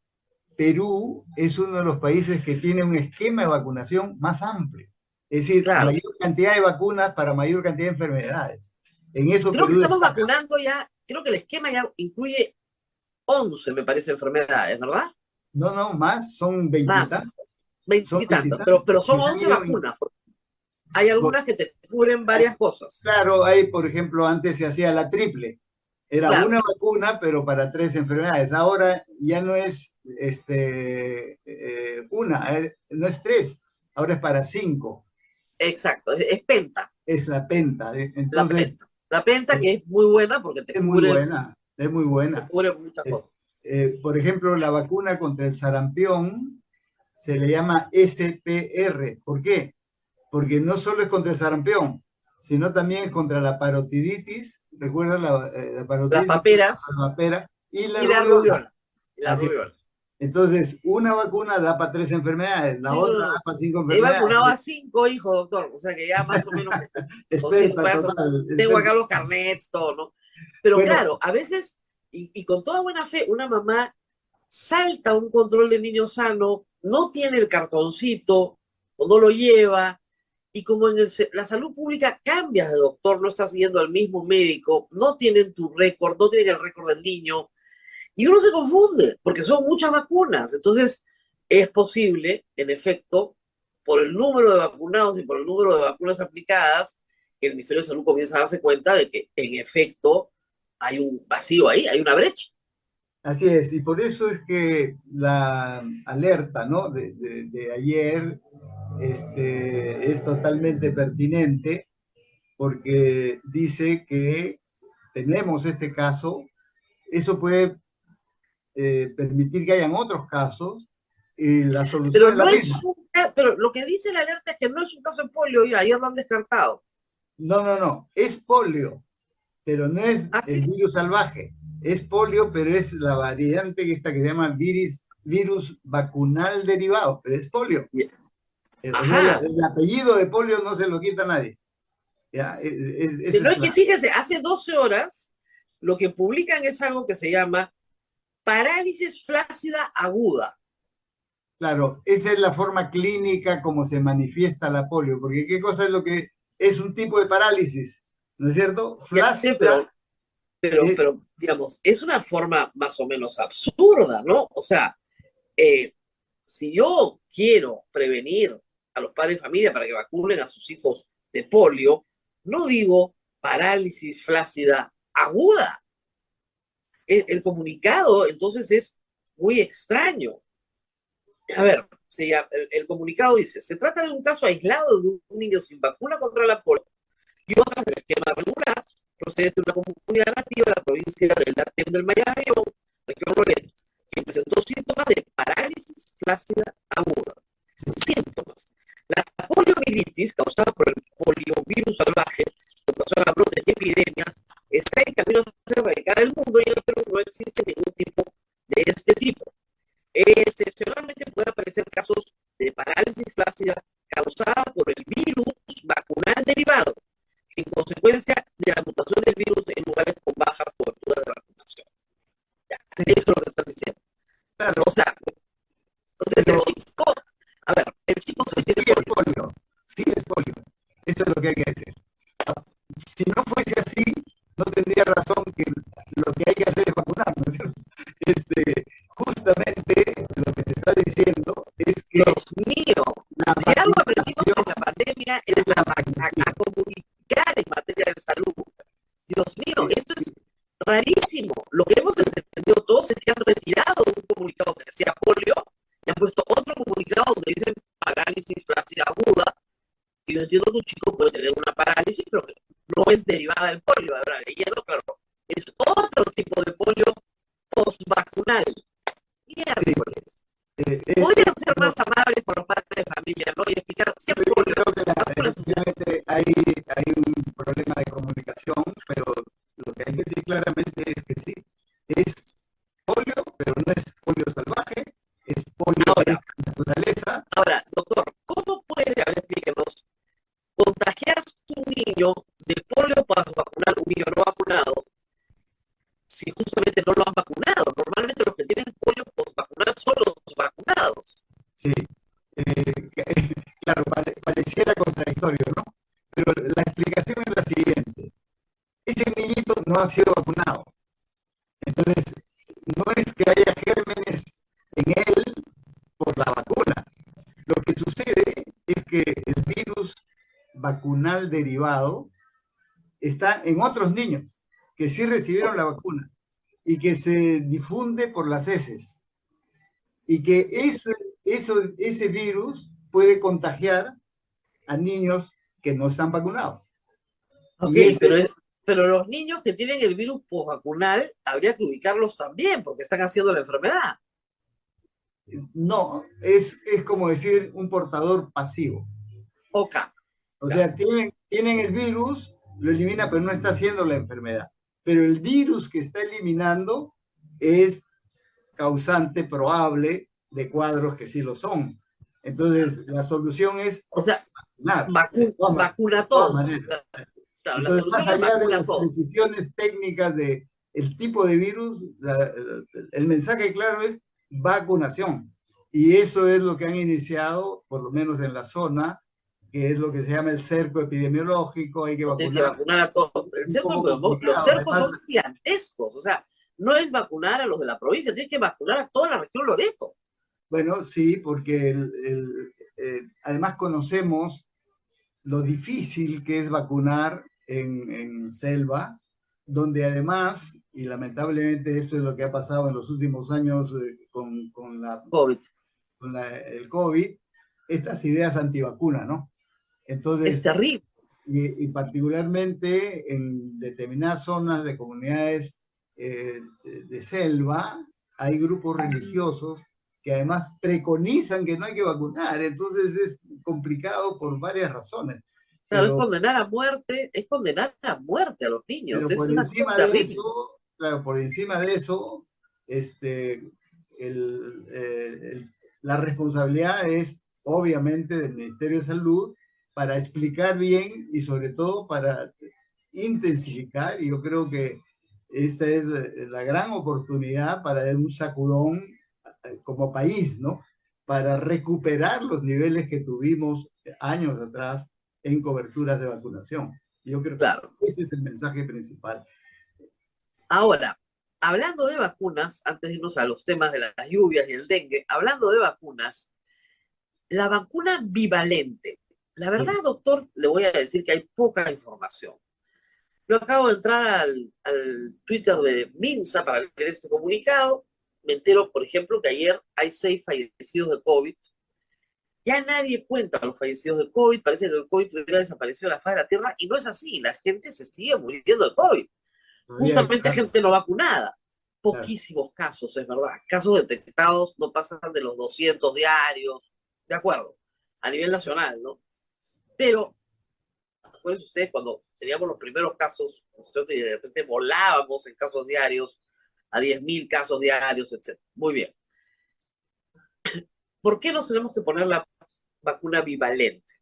Perú es uno de los países que tiene un esquema de vacunación más amplio. Es decir,
Claro,
mayor cantidad de vacunas para mayor cantidad de enfermedades. En eso
creo que
Perú
estamos
destaca.
vacunando ya, creo que el esquema ya incluye 11, me parece, enfermedades, ¿verdad?
No, más, son
Más,
veintitantas. Son
20 y tantos,
veintitantas.
pero
Que
son
se han
11
ido
vacunas. Hay algunas que te cubren varias cosas.
Claro, hay, por ejemplo, antes se hacía la triple. Era
Claro,
una vacuna, pero para 3 enfermedades. Ahora ya no es una, no es 3, ahora es para 5.
exacto, es penta,
Es la penta.
la
Entonces,
penta. La penta que es muy buena porque
es muy buena, es muy
te
buena.
cubre muchas
Eh,
cosas.
por ejemplo, la vacuna contra el sarampión se le llama SPR. ¿Por qué? Porque no solo es contra el sarampión, sino también es contra la parotiditis, ¿recuerdan la
Las
parotiditis?
paperas
La papera y la
y la
rubiola.
rubiola. Y la
Así es.
rubiola.
Entonces, una vacuna da para 3 enfermedades, la
Sí, no,
otra
no.
da para 5
He vacunado
enfermedades.
a 5 hijos, doctor. O sea que ya más o menos
Experta
para eso
total,
tengo
experta.
acá los carnets, todo, ¿no? Pero
Bueno,
claro, a veces, y con toda buena fe, una mamá salta un control de niño sano, no tiene el cartoncito o no lo lleva, y como en la salud pública cambias de doctor, no estás siguiendo al mismo médico, no tienen tu récord, no tienen el récord del niño, y uno se confunde, porque son muchas vacunas. Entonces, es posible, en efecto, por el número de vacunados y por el número de vacunas aplicadas, que el Ministerio de Salud comienza a darse cuenta de que, en efecto, hay un vacío ahí, hay una brecha.
así es, y por eso es que la alerta, ¿no? de ayer es totalmente pertinente porque dice que tenemos este caso, eso puede permitir que hayan otros casos y la solución
Pero
es la
no es
misma.
pero lo que dice la alerta es que no es un caso de polio, y ayer lo han descartado.
No, no, no, es polio, pero no es el
Así,
virus salvaje. Es polio, pero es la variante esta que se llama virus vacunal derivado, pero es polio. O sea,
ajá.
el apellido de polio no se lo quita a nadie. ¿Ya? Eso
No
es
es que
claro.
fíjese, hace 12 horas lo que publican es algo que se llama parálisis flácida aguda.
Claro, esa es la forma clínica como se manifiesta la polio, porque ¿qué cosa es lo que es un tipo de parálisis? ¿No es cierto?
Ya sé,
Flácida, eh,
digamos, es una forma más o menos absurda, ¿no? O sea, eh, si yo quiero prevenir a los padres de familia para que vacunen a sus hijos de polio, no digo parálisis flácida aguda. El comunicado entonces es muy extraño. A ver, el comunicado dice, se trata de un caso aislado de un niño sin vacuna contra la polio y otras del esquema regular, procedente de una comunidad nativa de la provincia del Datem del Mayabeón, región Loreto, que presentó síntomas de parálisis flácida aguda. Síntomas. La poliomielitis, causada por el poliovirus salvaje, que ocasiona brotes y epidemias, está en camino a ser erradicada del mundo y en el Perú no existe ningún tipo de este tipo. Excepcionalmente puede aparecer casos de parálisis flácida causada por el virus vacunal derivado, en consecuencia de la mutación del virus en lugares con bajas coberturas de vacunación. Ya, eso es lo que están diciendo.
claro,
O sea, entonces
pero
el chico, a ver, el chico se
sí
tiene
es
polio.
polio, sí es polio. Eso es lo que hay que decir. Si no fuese así, no tendría razón que lo que hay que hacer es vacunar, ¿no es cierto? Justamente lo que se está diciendo es que
Dios mío,
la
si algo aprendimos
vacunación
en la pandemia es
es la
a comunicar en materia de salud. Dios mío, esto es rarísimo. Lo que hemos entendido todos es que han retirado un comunicado que decía polio y han puesto otro comunicado donde dicen parálisis flácida aguda. Y yo entiendo que un chico puede tener una parálisis, pero que no es derivada del polio. Ahora, leyendo, claro, es otro tipo de polio post-vacunal.
sí,
Miércoles.
es,
Podrían ser más amables con los padres de familia, ¿no? Y explicar siempre
yo
polio.
creo que
Vacunas.
efectivamente hay un problema de comunicación, pero lo que hay que decir claramente es que sí, es polio, pero no es polio salvaje, es polio de
Ahora,
naturaleza.
ahora, doctor, ¿cómo puede, a ver, explíquenos, contagiarse un niño de polio vacunal, un niño no vacunado, si justamente no lo han vacunado? Normalmente los que tienen polio post-vacunal son los vacunados.
Sí, claro, pareciera contradictorio, ¿no? Pero la explicación es la siguiente. Ese niñito no ha sido vacunado. Entonces, no es que haya gérmenes en él por la vacuna. Lo que sucede es que el virus vacunal derivado está en otros niños que sí recibieron la vacuna y que se difunde por las heces y que ese virus puede contagiar a niños que no están vacunados.
Ok,
Y ese,
pero los niños que tienen el virus posvacunal habría que ubicarlos también porque están haciendo la enfermedad.
no, es como decir un portador pasivo.
Ok,
O
ya.
sea, tienen el virus, lo elimina, pero no está haciendo la enfermedad. Pero el virus que está eliminando es causante probable de cuadros que sí lo son. Entonces, la solución es
O sea,
vacunar,
vacuna a
de todas
todos.
maneras.
Claro, la
Entonces,
solución
más
es
allá de
vacuna a
las
todos.
precisiones técnicas de el tipo de virus, el mensaje claro es vacunación. Y eso es lo que han iniciado, por lo menos en la zona, que es lo que se llama el cerco epidemiológico, hay que
No tienes que
vacunar.
vacunar a todos.
Es un poco
Los
complicado,
cercos
además,
son gigantescos. O sea, no es vacunar a los de la provincia, tienes que vacunar a toda la región Loreto.
bueno, sí, porque además conocemos lo difícil que es vacunar en selva, donde además, y lamentablemente esto es lo que ha pasado en los últimos años
COVID.
el COVID, estas ideas antivacunas, ¿no?
Es
Entonces,
terrible.
y particularmente en determinadas zonas de comunidades de selva, hay grupos religiosos que además preconizan que no hay que vacunar, entonces es complicado por varias razones.
Claro,
Pero,
es condenar a muerte a los niños.
pero
Es
por
una cosa
encima de
terrible.
eso, claro, por encima de eso, este, el, la responsabilidad es obviamente del Ministerio de Salud para explicar bien y sobre todo para intensificar, y yo creo que esta es la gran oportunidad para dar un sacudón como país, ¿no? Para recuperar los niveles que tuvimos años atrás en coberturas de vacunación. Yo creo que
Claro.
ese es el mensaje principal.
Ahora, hablando de vacunas, antes de irnos a los temas de las lluvias y el dengue, hablando de vacunas, la vacuna bivalente. La verdad, doctor, le voy a decir que hay poca información. Yo acabo de entrar al Twitter de Minsa para leer este comunicado. Me entero, por ejemplo, que ayer hay 6 fallecidos de COVID. Ya nadie cuenta los fallecidos de COVID. Parece que el COVID hubiera desaparecido de la faz de la Tierra y no es así. La gente se sigue muriendo de COVID. Justamente gente no vacunada. Poquísimos casos, es verdad. Casos detectados no pasan de los 200 diarios, de acuerdo, a nivel nacional, ¿no? Pero, acuérdense ustedes, cuando teníamos los primeros casos, nosotros de repente volábamos en casos diarios a 10.000 casos diarios, etc. Muy bien. ¿Por qué nos tenemos que poner la vacuna bivalente?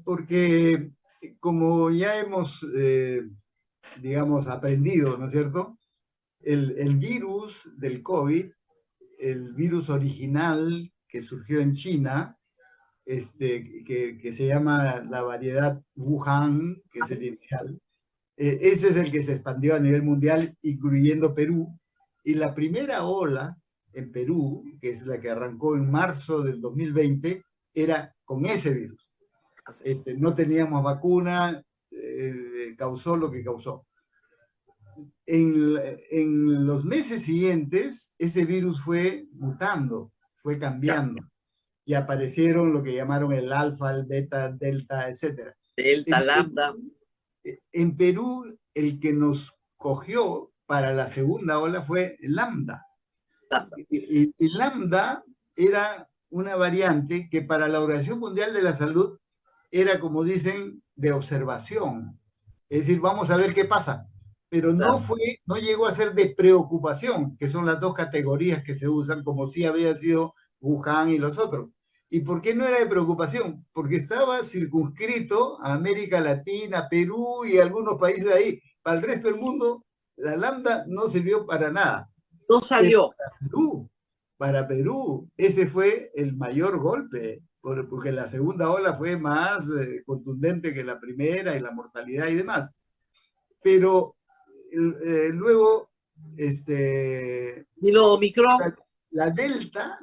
Porque como ya hemos, digamos, aprendido, ¿no es cierto? El virus del COVID, el virus original que surgió en China, que se llama la variedad Wuhan, que es el inicial, ese es el que se expandió a nivel mundial, incluyendo Perú. Y la primera ola en Perú, que es la que arrancó en marzo del 2020, era con ese virus. No teníamos vacuna, causó lo que causó. En los meses siguientes, ese virus fue mutando, fue cambiando, y aparecieron lo que llamaron el alfa, el beta, delta, etc.
Delta, lambda.
En Perú, el que nos cogió para la segunda ola fue lambda. Y lambda era una variante que para la Organización Mundial de la Salud era, como dicen, de observación. Es decir, vamos a ver qué pasa. Pero no llegó a ser de preocupación, que son las dos categorías que se usan, como si había sido Wuhan y los otros. ¿Y por qué no era de preocupación? Porque estaba circunscrito a América Latina, Perú y algunos países de ahí. Para el resto del mundo, la lambda no sirvió para nada.
No salió.
Para Perú, ese fue el mayor golpe, porque la segunda ola fue más contundente que la primera y la mortalidad y demás. Pero luego,
vino Omicron.
La delta,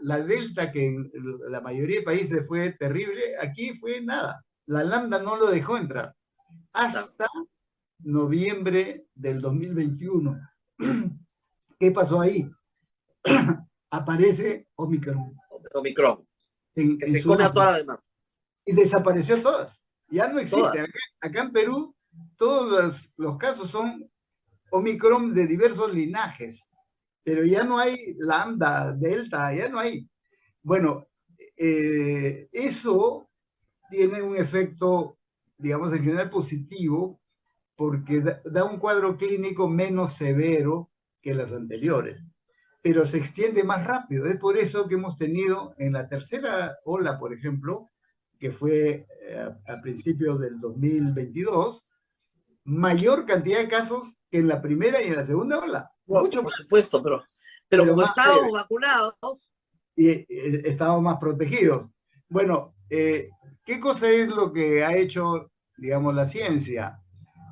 que en la mayoría de países fue terrible, aquí fue nada. La Lambda no lo dejó entrar hasta noviembre del 2021. ¿Qué pasó ahí? Aparece Omicron
Omicron, que
en
se come a
Sudáfrica
todas las demás.
y desapareció todas. Ya no existe.
Todas.
Acá en Perú, todos los casos son Omicron de diversos linajes, pero ya no hay Lambda, Delta, ya no hay. Bueno, eso tiene un efecto, digamos, en general positivo, porque da un cuadro clínico menos severo que las anteriores, pero se extiende más rápido. Es por eso que hemos tenido en la tercera ola, por ejemplo, que fue a principios del 2022, mayor cantidad de casos que en la primera y en la segunda ola.
Bueno,
Mucho
por
más,
supuesto, pero
pero
como
más
estábamos
leve.
vacunados,
Y estamos más protegidos. Bueno, ¿qué cosa es lo que ha hecho, digamos, la ciencia?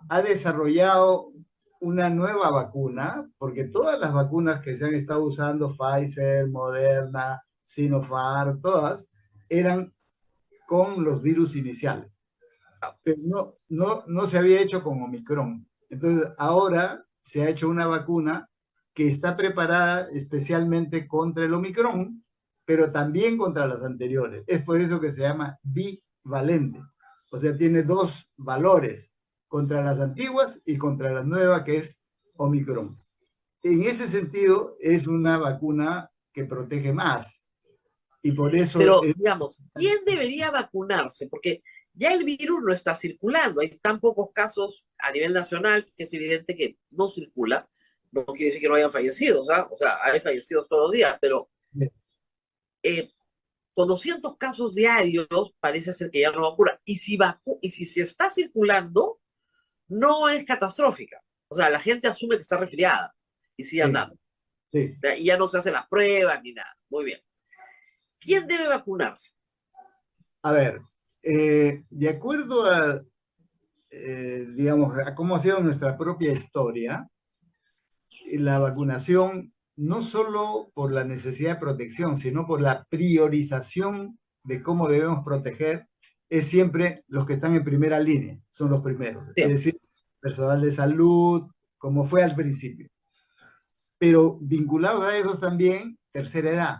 Ha desarrollado una nueva vacuna, porque todas las vacunas que se han estado usando, Pfizer, Moderna, Sinopharm, todas, eran con los virus iniciales. Pero no se había hecho con Omicron. Entonces, ahora se ha hecho una vacuna que está preparada especialmente contra el Omicron, pero también contra las anteriores. Es por eso que se llama bivalente. O sea, tiene dos valores, contra las antiguas y contra la nueva, que es Omicron. En ese sentido, es una vacuna que protege más. Y por eso
pero digamos, ¿quién debería vacunarse? Porque ya el virus no está circulando. Hay tan pocos casos a nivel nacional que es evidente que no circula. No quiere decir que no hayan fallecido, ¿sabes? O sea, hay fallecidos todos los días, pero con 200 casos diarios parece ser que ya no vacuna. Y si se está circulando, no es catastrófica. O sea, la gente asume que está resfriada y sigue andando.
Sí.
Y ya no se hacen las pruebas ni nada. Muy bien. ¿Quién debe vacunarse?
A ver, de acuerdo a, digamos, a cómo ha sido nuestra propia historia, la vacunación, no solo por la necesidad de protección, sino por la priorización de cómo debemos proteger, es siempre los que están en primera línea, son los primeros.
Sí.
Es decir, personal de salud, como fue al principio. Pero vinculados a esos también, tercera edad,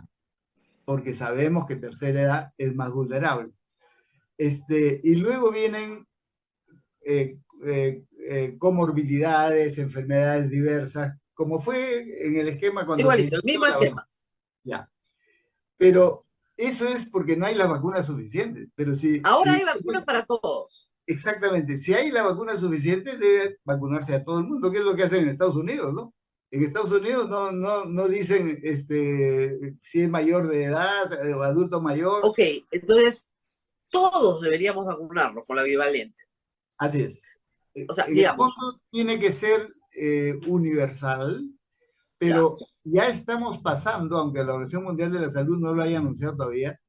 porque sabemos que tercera edad es más vulnerable. Y luego vienen comorbilidades, enfermedades diversas, como fue en el esquema cuando
Igualito,
se
el mismo
inició
esquema.
ya. Pero eso es porque no hay las vacunas suficientes. Pero
Ahora hay vacunas para todos.
Exactamente, si hay la vacuna suficiente, debe vacunarse a todo el mundo, que es lo que hacen en Estados Unidos, ¿no? En Estados Unidos no dicen si es mayor de edad o adulto mayor.
Ok, entonces todos deberíamos vacunarnos con la bivalente.
Así es.
O sea,
En el
digamos.
fondo tiene que ser universal, pero ya estamos pasando, aunque la Organización Mundial de la Salud no lo haya anunciado todavía,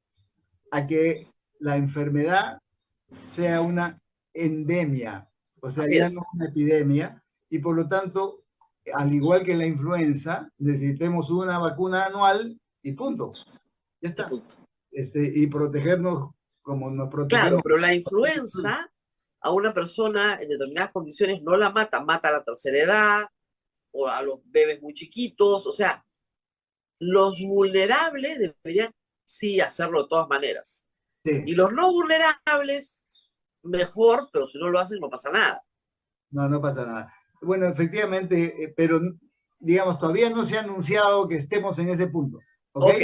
a que la enfermedad sea una endemia, o sea,
Así
ya
es.
no una epidemia, y por lo tanto, al igual que la influenza, necesitemos una vacuna anual y punto. Ya está.
Punto.
Y protegernos como nos protegemos.
Claro, pero la influenza a una persona en determinadas condiciones no la mata, mata a la tercera edad o a los bebés muy chiquitos. O sea, los vulnerables deberían sí hacerlo de todas maneras.
Sí.
Y los no vulnerables, mejor, pero si no lo hacen no pasa nada.
No pasa nada. Bueno, efectivamente, pero digamos, todavía no se ha anunciado que estemos en ese punto. Ok,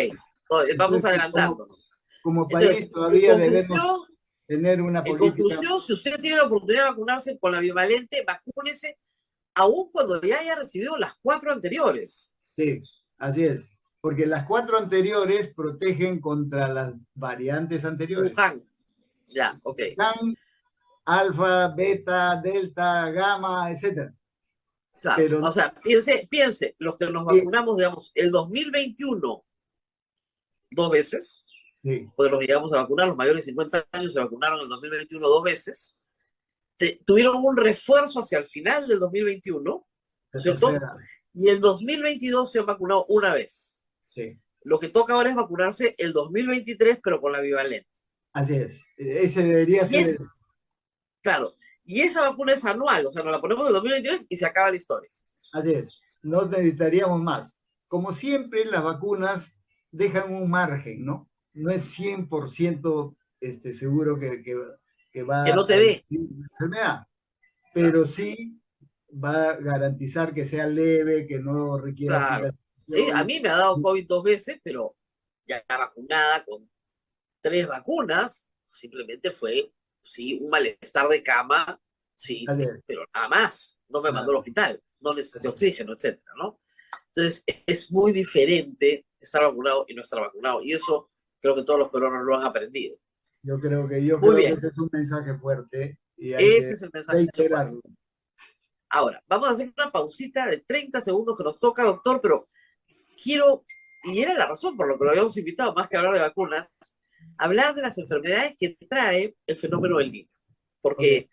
vamos adelantándonos.
Como país
entonces,
todavía debemos tener una política.
En conclusión, si usted tiene la oportunidad de vacunarse con la bivalente, vacúnese aún cuando ya haya recibido las 4 anteriores.
Sí, así es. Porque las 4 anteriores protegen contra las variantes anteriores.
Wuhan. Ya, ok.
Wuhan, alfa, beta, delta, gamma, etc.
Claro, pero, o sea, piense, los que nos vacunamos, digamos, el 2021 2 veces, porque los llegamos a vacunar, los mayores de 50 años se vacunaron en el 2021 2 veces, tuvieron un refuerzo hacia el final del 2021, ¿cierto? Y el 2022 se han vacunado una vez.
Sí.
Lo que toca ahora es vacunarse el 2023, pero con la bivalente.
Así es. Ese debería ser
Claro. Y esa vacuna es anual, o sea, nos la ponemos en el 2023 y se acaba la historia.
Así es, no necesitaríamos más. Como siempre, las vacunas dejan un margen, ¿no? No es 100% seguro que
Que
va
no te
a
dé.
evitar la enfermedad,
Claro.
pero sí va a garantizar que sea leve, que no requiera
Claro. A
hospitalización.
mí me ha dado COVID 2 veces, pero ya vacunada con 3 vacunas, simplemente fue, sí, un malestar de cama, sí,
Así es,
pero nada más. No me mandó
nada
al
más.
hospital, no necesité oxígeno, etcétera, ¿no? Entonces, es muy diferente estar vacunado y no estar vacunado. Y eso creo que todos los peruanos lo han aprendido.
Yo
Muy
creo que
bien,
ese es un mensaje fuerte y hay
ese
que
es el mensaje fuerte.
reiterarlo.
Ahora, vamos a hacer una pausita de 30 segundos que nos toca, doctor, pero quiero, y era la razón por lo que lo habíamos invitado, más que hablar de vacunas, hablar de las enfermedades que trae el fenómeno del niño.
Ok,
Porque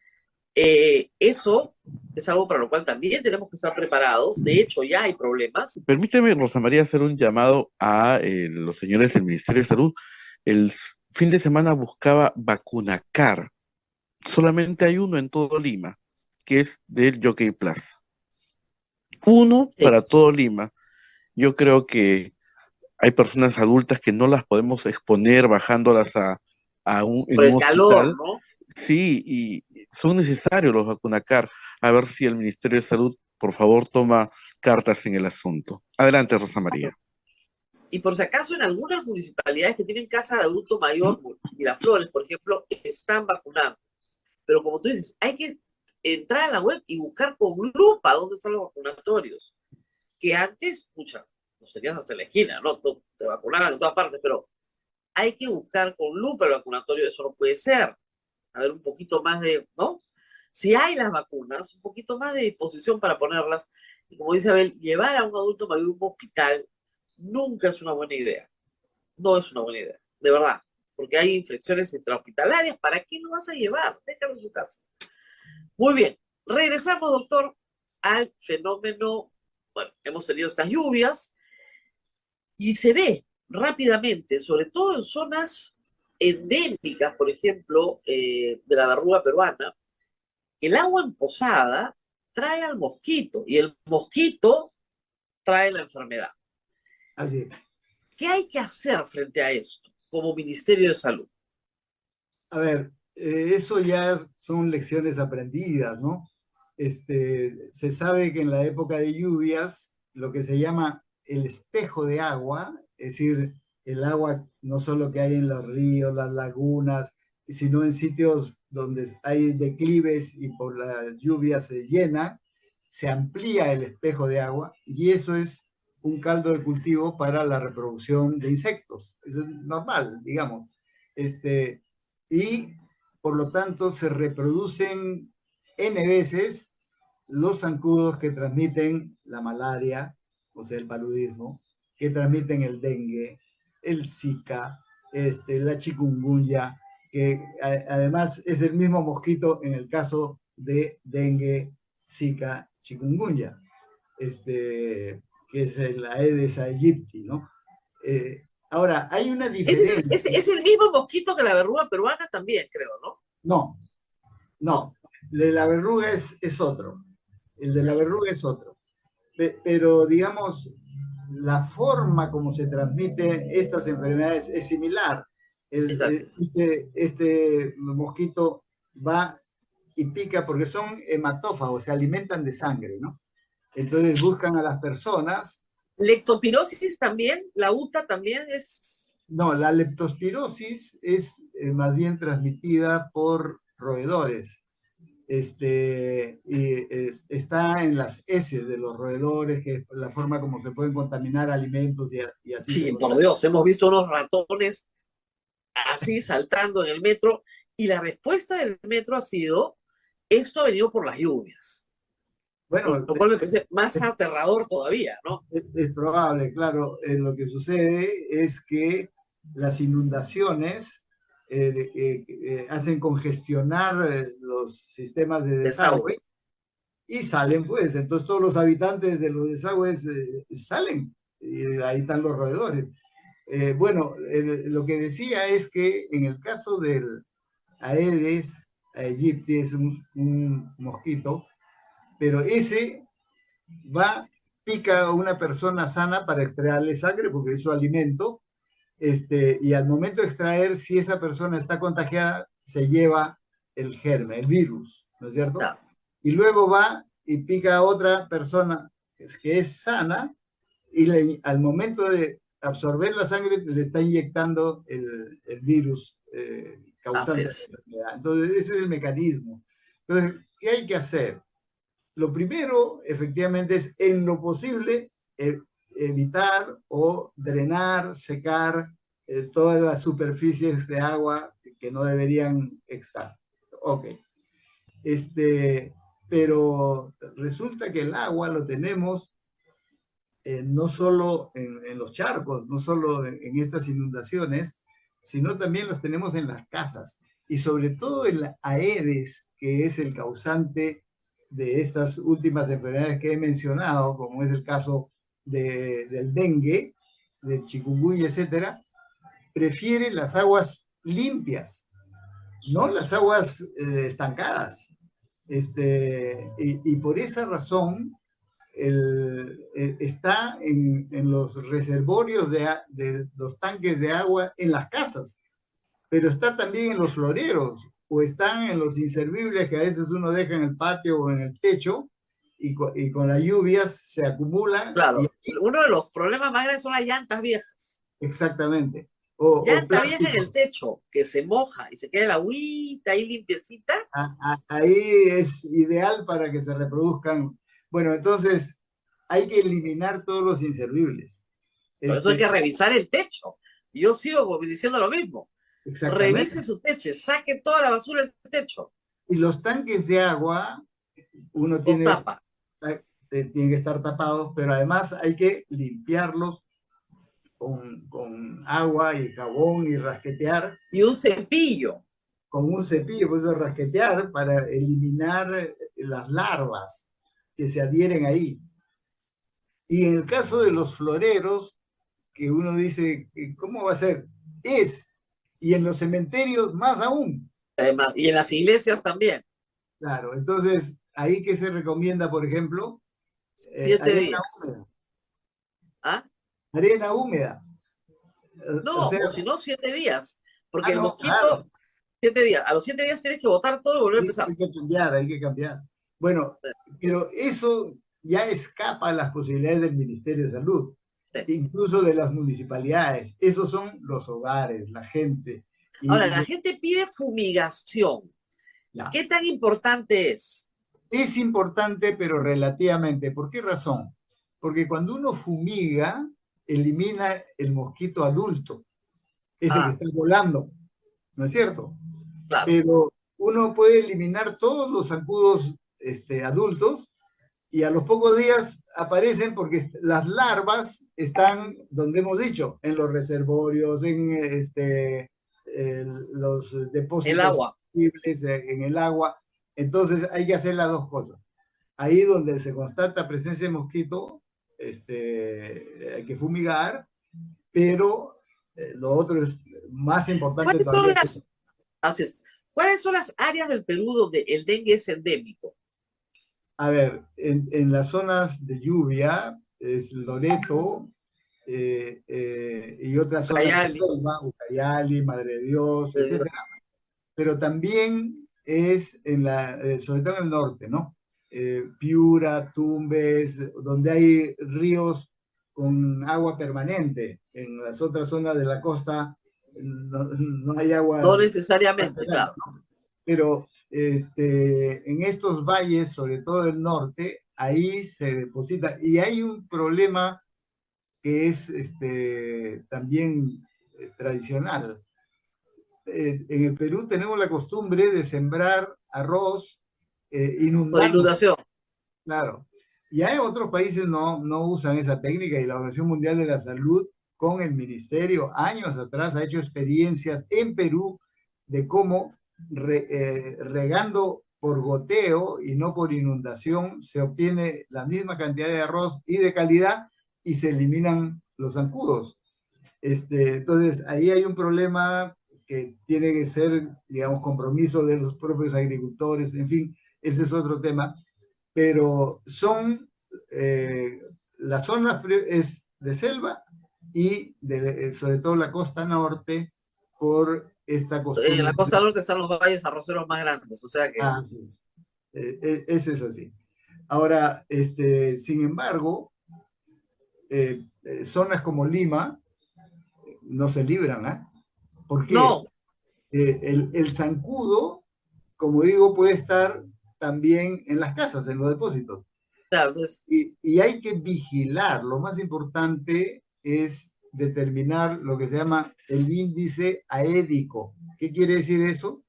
eso es algo para lo cual también tenemos que estar preparados. De hecho, ya hay problemas.
Permíteme, Rosa María, hacer un llamado a los señores del Ministerio de Salud. El fin de semana buscaba Vacunacar. Solamente hay uno en todo Lima, que es del Jockey Plaza. Uno
Sí,
para todo Lima. Yo creo que hay personas adultas que no las podemos exponer bajándolas en
por
un
el calor,
hospital.
¿no?
Sí, y son necesarios los Vacunacar. A ver si el Ministerio de Salud, por favor, toma cartas en el asunto. Adelante, Rosa María.
Y por si acaso, en algunas municipalidades que tienen casa de adulto mayor, Miraflores, por ejemplo, están vacunando. Pero como tú dices, hay que entrar a la web y buscar con lupa dónde están los vacunatorios. Que antes, pucha, nos tenías hasta la esquina, ¿no? Te vacunaban en todas partes, pero hay que buscar con lupa el vacunatorio, eso no puede ser. A ver, un poquito más de, ¿no? Si hay las vacunas, un poquito más de disposición para ponerlas. Y como dice Abel, llevar a un adulto mayor a un hospital nunca es una buena idea. No es una buena idea, de verdad. Porque hay infecciones intrahospitalarias. ¿Para qué lo vas a llevar? Déjalo en su casa. Muy bien. Regresamos, doctor, al fenómeno. Bueno, hemos tenido estas lluvias y se ve rápidamente, sobre todo en zonas endémicas, por ejemplo, de la verruga peruana, el agua emposada trae al mosquito y el mosquito trae la enfermedad.
así es.
¿Qué hay que hacer frente a esto como Ministerio de Salud?
A ver, eso ya son lecciones aprendidas, ¿no? Se sabe que en la época de lluvias, lo que se llama el espejo de agua, es decir, el agua no solo que hay en los ríos, las lagunas, sino en sitios donde hay declives y por las lluvias se llena, se amplía el espejo de agua y eso es un caldo de cultivo para la reproducción de insectos. Eso es normal, digamos. Y por lo tanto se reproducen N veces los zancudos que transmiten la malaria, o sea, el paludismo, que transmiten el dengue, el Zika, la chikungunya, que además es el mismo mosquito en el caso de dengue, Zika, chikungunya, que es el Aedes aegypti, ¿no? Ahora, hay una diferencia.
Es el mismo mosquito que la verruga peruana también, creo, ¿no?
No,
No,
no, el de la verruga es otro. El de la
ya,
verruga es otro. Pero digamos, la forma como se transmiten estas enfermedades es similar.
exacto.
Este mosquito va y pica porque son hematófagos, se alimentan de sangre, ¿no? Entonces buscan a las personas.
Lectopirosis también, la UTA también es.
No, la leptospirosis es más bien transmitida por roedores. Está en las heces de los roedores, que es la forma como se pueden contaminar alimentos y así se
Sí, por
contamina.
Dios, hemos visto unos ratones así saltando en el metro y la respuesta del metro ha sido, esto ha venido por las lluvias,
Bueno,
lo cual me parece más aterrador todavía, ¿no?
es probable, claro. Lo que sucede es que las inundaciones hacen congestionar los sistemas de
Desagüe.
desagüe y salen, pues. Entonces todos los habitantes de los desagües salen y ahí están los roedores. Bueno, lo que decía es que en el caso del Aedes aegypti, es un mosquito, pero ese va, pica a una persona sana para extraerle sangre porque es su alimento, y al momento de extraer, si esa persona está contagiada, se lleva el germen, el virus, ¿no es cierto?
Claro.
Y luego va y pica a otra persona que es sana y al momento de absorber la sangre le está inyectando el virus
Así
causante de
es.
la enfermedad. Entonces, ese es el mecanismo. Entonces, ¿qué hay que hacer? Lo primero, efectivamente, es en lo posible evitar o drenar, secar todas las superficies de agua que no deberían estar. Ok. Pero resulta que el agua lo tenemos no solo en los charcos, no solo en estas inundaciones, sino también los tenemos en las casas y sobre todo en la Aedes, que es el causante de estas últimas enfermedades que he mencionado, como es el caso del dengue, del chikungunya, etcétera, prefiere las aguas limpias, no las aguas estancadas. Y por esa razón está en los reservorios de los tanques de agua en las casas, pero está también en los floreros o están en los inservibles que a veces uno deja en el patio o en el techo y con las lluvias se acumulan y
Claro, uno de los problemas más grandes son las llantas viejas.
exactamente. O
Llanta vieja en
plástico.
el techo, que se moja y se queda la agüita ahí limpiecita.
Ahí es ideal para que se reproduzcan. Bueno, entonces hay que eliminar todos los inservibles.
Por eso hay que
Este,
revisar el techo. Yo sigo diciendo lo mismo. Revise
exactamente.
su techo, saque toda la basura del techo
Y los tanques de agua, uno
con
tiene,
tapa.
tienen que estar tapados, pero además hay que limpiarlos con agua y jabón y rasquetear
Y un cepillo.
con un cepillo, pues rasquetear para eliminar las larvas que se adhieren ahí. Y en el caso de los floreros, que uno dice, ¿cómo va a ser? Y en los cementerios más aún.
Además, y en las iglesias también.
Claro, entonces, ahí que se recomienda, por ejemplo,
7 días.
arena húmeda.
¿Ah?
Arena húmeda. O
No,
sea,
o si no, 7 días. Porque el
no, claro,
mosquito, 7 días. A los 7 días tienes que botar todo y volver a
sí,
empezar.
hay que cambiar, hay que cambiar. Bueno, pero eso ya escapa a las posibilidades del Ministerio de Salud,
Sí.
incluso de las municipalidades. Esos son los hogares, la gente.
Ahora,
Y
la gente pide fumigación.
ya.
¿Qué tan importante es?
Es importante, pero relativamente. ¿Por qué razón? Porque cuando uno fumiga, elimina el mosquito adulto, ese que
Ah,
está volando, ¿no es cierto?
claro.
Pero uno puede eliminar todos los zancudos adultos y a los pocos días aparecen porque las larvas están, donde hemos dicho, en los reservorios, en los
El
depósitos
agua.
en el agua. Entonces hay que hacer las dos cosas. Ahí donde se constata presencia de mosquito, hay que fumigar, pero lo otro es más importante
¿Cuáles son
todavía.
las, así es, ¿cuáles son las áreas del Perú donde el dengue es endémico?
A ver, en las zonas de lluvia, es Loreto y otras zonas de
Ucayali.
selva, Ucayali, Madre de Dios, etcétera, pero también es sobre todo en el norte, ¿no? Piura, Tumbes, donde hay ríos con agua permanente. En las otras zonas de la costa no hay
No
aguas
necesariamente,
permanentes,
claro.
pero en estos valles, sobre todo el norte, ahí se deposita. Y hay un problema que es también tradicional. En el Perú tenemos la costumbre de sembrar arroz
Por
inundando,
inundación.
claro. Ya en otros países no usan esa técnica y la Organización Mundial de la Salud con el Ministerio años atrás ha hecho experiencias en Perú de cómo regando por goteo y no por inundación se obtiene la misma cantidad de arroz y de calidad y se eliminan los zancudos. Entonces ahí hay un problema que tiene que ser, digamos, compromiso de los propios agricultores, en fin, ese es otro tema, pero son, la zona es de selva y sobre todo la costa norte por esta
En la
costumbre.
costa norte están los valles arroceros más grandes, o sea que...
Ah, sí, ese es así. Ahora, sin embargo, zonas como Lima no se libran, ¿ah? ¿Por qué?
No,
El zancudo, como digo, puede estar también en las casas, en los depósitos.
claro, entonces,
Y hay que vigilar. Lo más importante es determinar lo que se llama el índice aédico. ¿Qué quiere decir eso?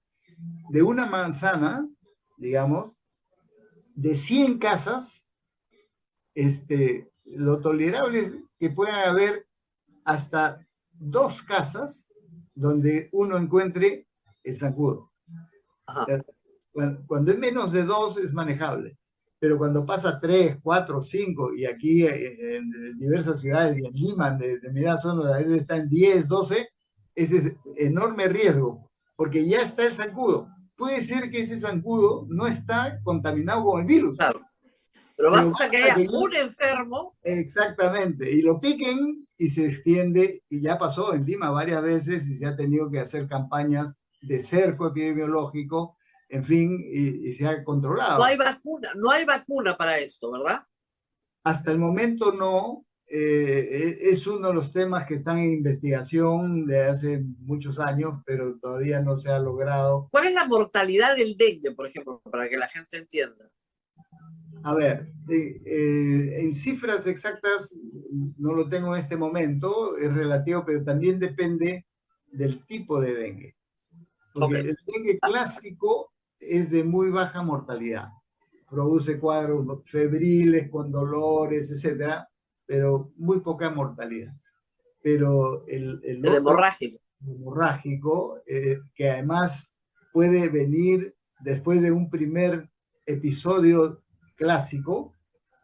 De una manzana, digamos, de 100 casas, lo tolerable es que puedan haber hasta 2 casas donde uno encuentre el zancudo.
ajá.
Cuando es menos de 2 es manejable, pero cuando pasa 3, 4, 5, y aquí en diversas ciudades, y en Lima, de determinadas zonas, a veces está en 10, 12, ese es enorme riesgo, porque ya está el zancudo. Puede ser que ese zancudo no está contaminado con el virus,
Claro. Pero
pero
basta que
basta
haya
que
un enfermo.
exactamente, y lo piquen y se extiende, y ya pasó en Lima varias veces y se ha tenido que hacer campañas de cerco epidemiológico, en fin, y se ha
No
controlado.
hay vacuna, no hay vacuna para esto, ¿verdad?
Hasta el momento no, es uno de los temas que están en investigación de hace muchos años, pero todavía no se ha logrado.
¿Cuál es la mortalidad del dengue, por ejemplo, para que la gente entienda?
A ver, en cifras exactas no lo tengo en este momento, es relativo, pero también depende del tipo de dengue.
Ok.
Porque el dengue clásico es de muy baja mortalidad. Produce cuadros febriles con dolores, etcétera, pero muy poca mortalidad. Pero el
El
otro,
hemorrágico.
hemorrágico, que además puede venir después de un primer episodio clásico,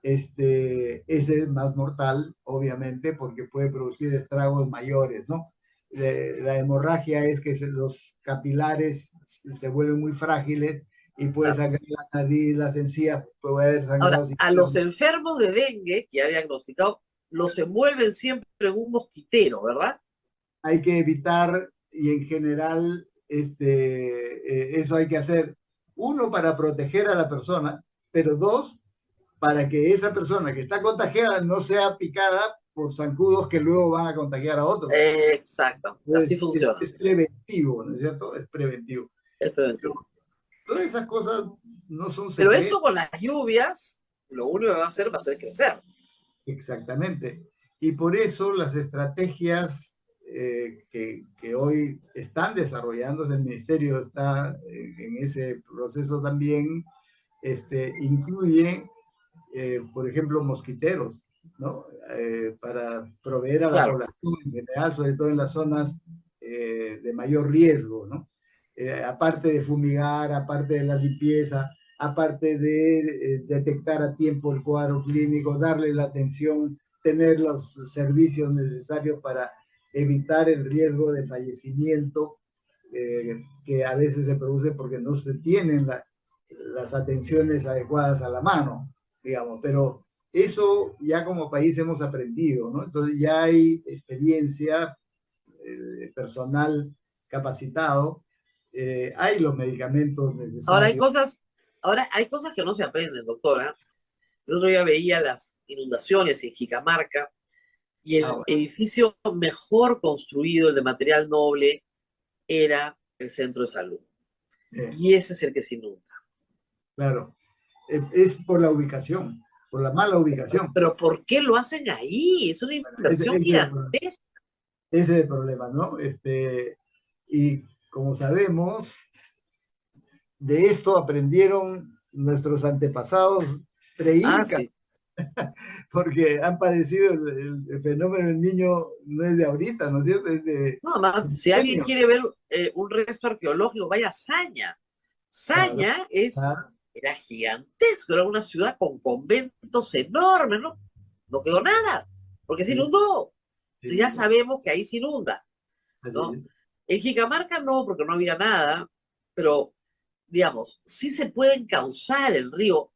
ese es más mortal, obviamente, porque puede producir estragos mayores, ¿no? La hemorragia es que los capilares se vuelven muy frágiles y puede
Claro.
sangrar la nariz, las encías, puede haber
Ahora,
sangrados
a los
internos.
enfermos de dengue, que ya diagnosticado, los envuelven siempre en un mosquitero, ¿verdad?
Hay que evitar y en general eso hay que hacer, uno, para proteger a la persona, pero dos, para que esa persona que está contagiada no sea picada por zancudos que luego van a contagiar a otros.
Exacto, así
Entonces,
funciona.
es preventivo, ¿no es cierto? Es preventivo.
Es
Pero
preventivo.
todas esas cosas no son
Pero
secretas.
esto con las lluvias, lo único que va a hacer crecer.
Exactamente. Y por eso las estrategias que hoy están desarrollándose, el ministerio está en ese proceso también, incluye, por ejemplo, mosquiteros, ¿no? Para proveer a la
Claro.
población en general, sobre todo en las zonas de mayor riesgo, ¿no? Aparte de fumigar, aparte de la limpieza, aparte de detectar a tiempo el cuadro clínico, darle la atención, tener los servicios necesarios para evitar el riesgo de fallecimiento que a veces se produce porque no se tienen las atenciones adecuadas a la mano, digamos, pero eso ya como país hemos aprendido, ¿no? Entonces ya hay experiencia, personal capacitado, hay los medicamentos
Ahora hay
necesarios.
cosas, ahora hay cosas que no se aprenden, doctora. El otro día veía las inundaciones en Jicamarca y
Ah,
el
bueno,
edificio mejor construido, el de material noble, era el centro de salud. Y ese es el que se inunda.
claro, es por la ubicación, por la mala ubicación.
Pero ¿por qué lo hacen ahí? Es una
Bueno, ese,
inversión
ese es el problema,
gigantesca.
ese es el problema, ¿no? Y como sabemos, de esto aprendieron nuestros antepasados
Ah,
pre-incas,
sí.
porque han padecido el fenómeno del niño, no es de ahorita, ¿no es cierto? Es de
No, más, si alguien
milenios.
quiere ver un resto arqueológico, vaya a Saña.
Claro,
Saña
claro,
era gigantesco, era una ciudad con conventos enormes, ¿no? No quedó nada, porque se
sí,
inundó.
sí,
Entonces ya sabemos que ahí se inunda,
así
¿no?
es.
En Jicamarca no, porque no había nada, pero, digamos, sí se puede encauzar el río.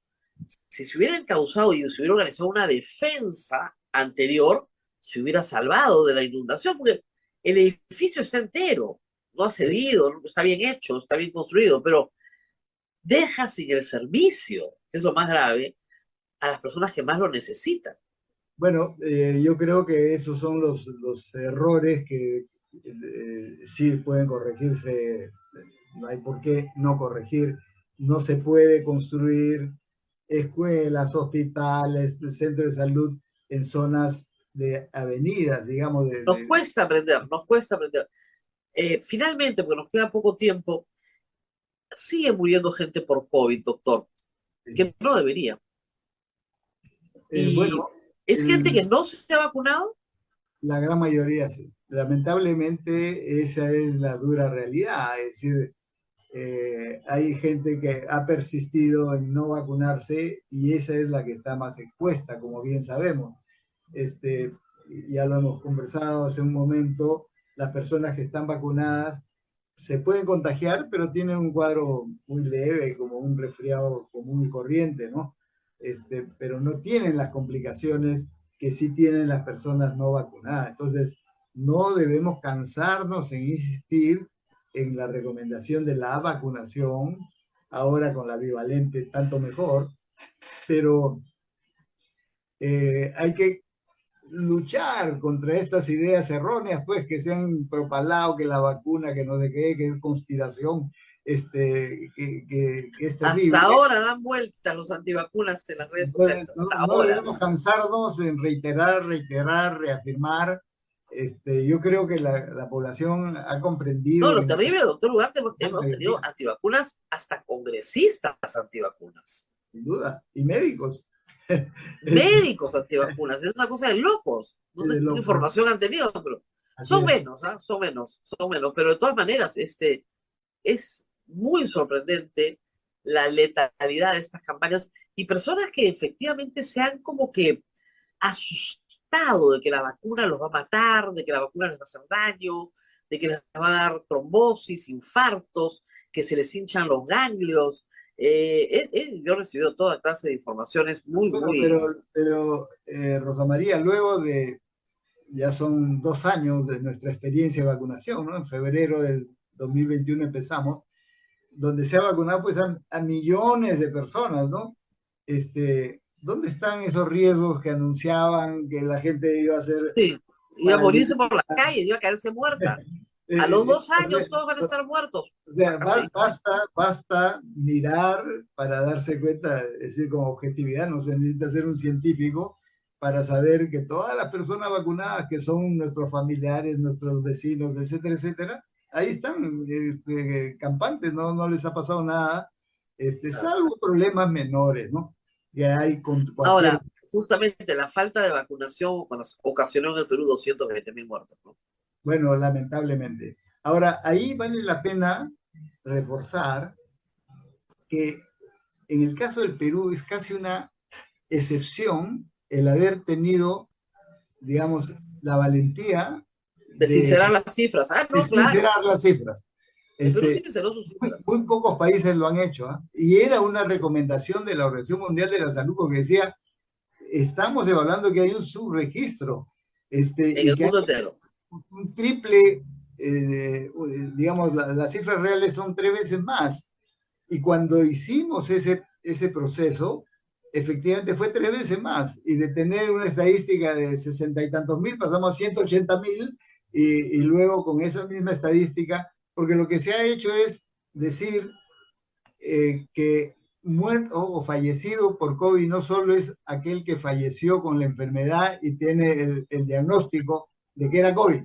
Si se hubiera encauzado y se hubiera organizado una defensa anterior, se hubiera salvado de la inundación, porque el edificio está entero, no ha cedido, está bien hecho, está bien construido, pero deja sin el servicio, que es lo más grave, a las personas que más lo necesitan.
Bueno, yo creo que esos son los errores que sí pueden corregirse, no hay por qué no corregir. No se puede construir escuelas, hospitales, centros de salud en zonas de avenidas, digamos,
Nos cuesta aprender, nos cuesta aprender. Finalmente, porque nos queda poco tiempo, sigue muriendo gente por COVID, doctor, que no debería. Y
bueno,
es gente que no se ha vacunado.
la gran mayoría sí. Lamentablemente esa es la dura realidad, es decir, hay gente que ha persistido en no vacunarse y esa es la que está más expuesta, como bien sabemos. Este, ya lo hemos conversado hace un momento, las personas que están vacunadas se pueden contagiar, pero tienen un cuadro muy leve, como un resfriado común y corriente, ¿no? Pero no tienen las complicaciones que sí tienen las personas no vacunadas. Entonces, no debemos cansarnos en insistir en la recomendación de la vacunación, ahora con la bivalente tanto mejor, pero hay que luchar contra estas ideas erróneas, pues, que se han propalado, que la vacuna, que no sé qué, que es conspiración, que es
Hasta
terrible.
ahora dan vueltas los antivacunas en las redes sociales,
Entonces,
hasta
no
ahora.
debemos cansarnos en reiterar, reafirmar. Yo creo que la población ha
No,
comprendido
lo
que no
terrible, doctor Ugarte, hemos tenido
debería,
antivacunas, hasta congresistas antivacunas,
sin duda, y médicos. Es,
médicos antivacunas, es una cosa de locos. No sé
de
qué
loco.
información han tenido, pero
Así
son
es.
menos, ¿ah? Son menos. Pero de todas maneras, es muy sorprendente la letalidad de estas campañas y personas que efectivamente se han como que asustado de que la vacuna los va a matar, de que la vacuna les va a hacer daño, de que les va a dar trombosis, infartos, que se les hinchan los ganglios. Yo he recibido toda clase de informaciones muy,
Bueno,
muy...
Rosa María, luego de, ya son 2 años de nuestra experiencia de vacunación, ¿no? En febrero del 2021 empezamos, donde se ha vacunado pues a millones de personas, ¿no? ¿Dónde están esos riesgos que anunciaban que la gente iba a ser
Sí, iba a morirse por las
paralítica?
calles, iba a caerse muerta. A los
Eh,
2 años todos van a estar muertos.
O sea,
Así.
basta mirar para darse cuenta, es decir, con objetividad, no se necesita ser un científico para saber que todas las personas vacunadas que son nuestros familiares, nuestros vecinos, etcétera, etcétera, ahí están campantes, no les ha pasado nada, salvo problemas menores, ¿no? Que hay con cualquier...
Ahora, justamente la falta de vacunación ocasionó en el Perú 220.000 muertos, ¿no?
Bueno, lamentablemente. Ahora, ahí vale la pena reforzar que en el caso del Perú es casi una excepción el haber tenido, digamos, la valentía
De
de,
sincerar las cifras. Ah,
de
no, claro.
sincerar las cifras.
El Perú sí
Este,
sinceró sus cifras.
muy pocos países lo han hecho, ¿ah? Y era una recomendación de la Organización Mundial de la Salud porque decía, estamos evaluando que hay un subregistro
En
y
el
que hay
mundo entero.
un triple, digamos, las cifras reales son 3 veces más. Y cuando hicimos ese proceso, efectivamente fue 3 veces más. Y de tener una estadística de 60 y tantos mil, pasamos a 180.000 y luego con esa misma estadística, porque lo que se ha hecho es decir que muerto o fallecido por COVID no solo es aquel que falleció con la enfermedad y tiene el diagnóstico de que era COVID,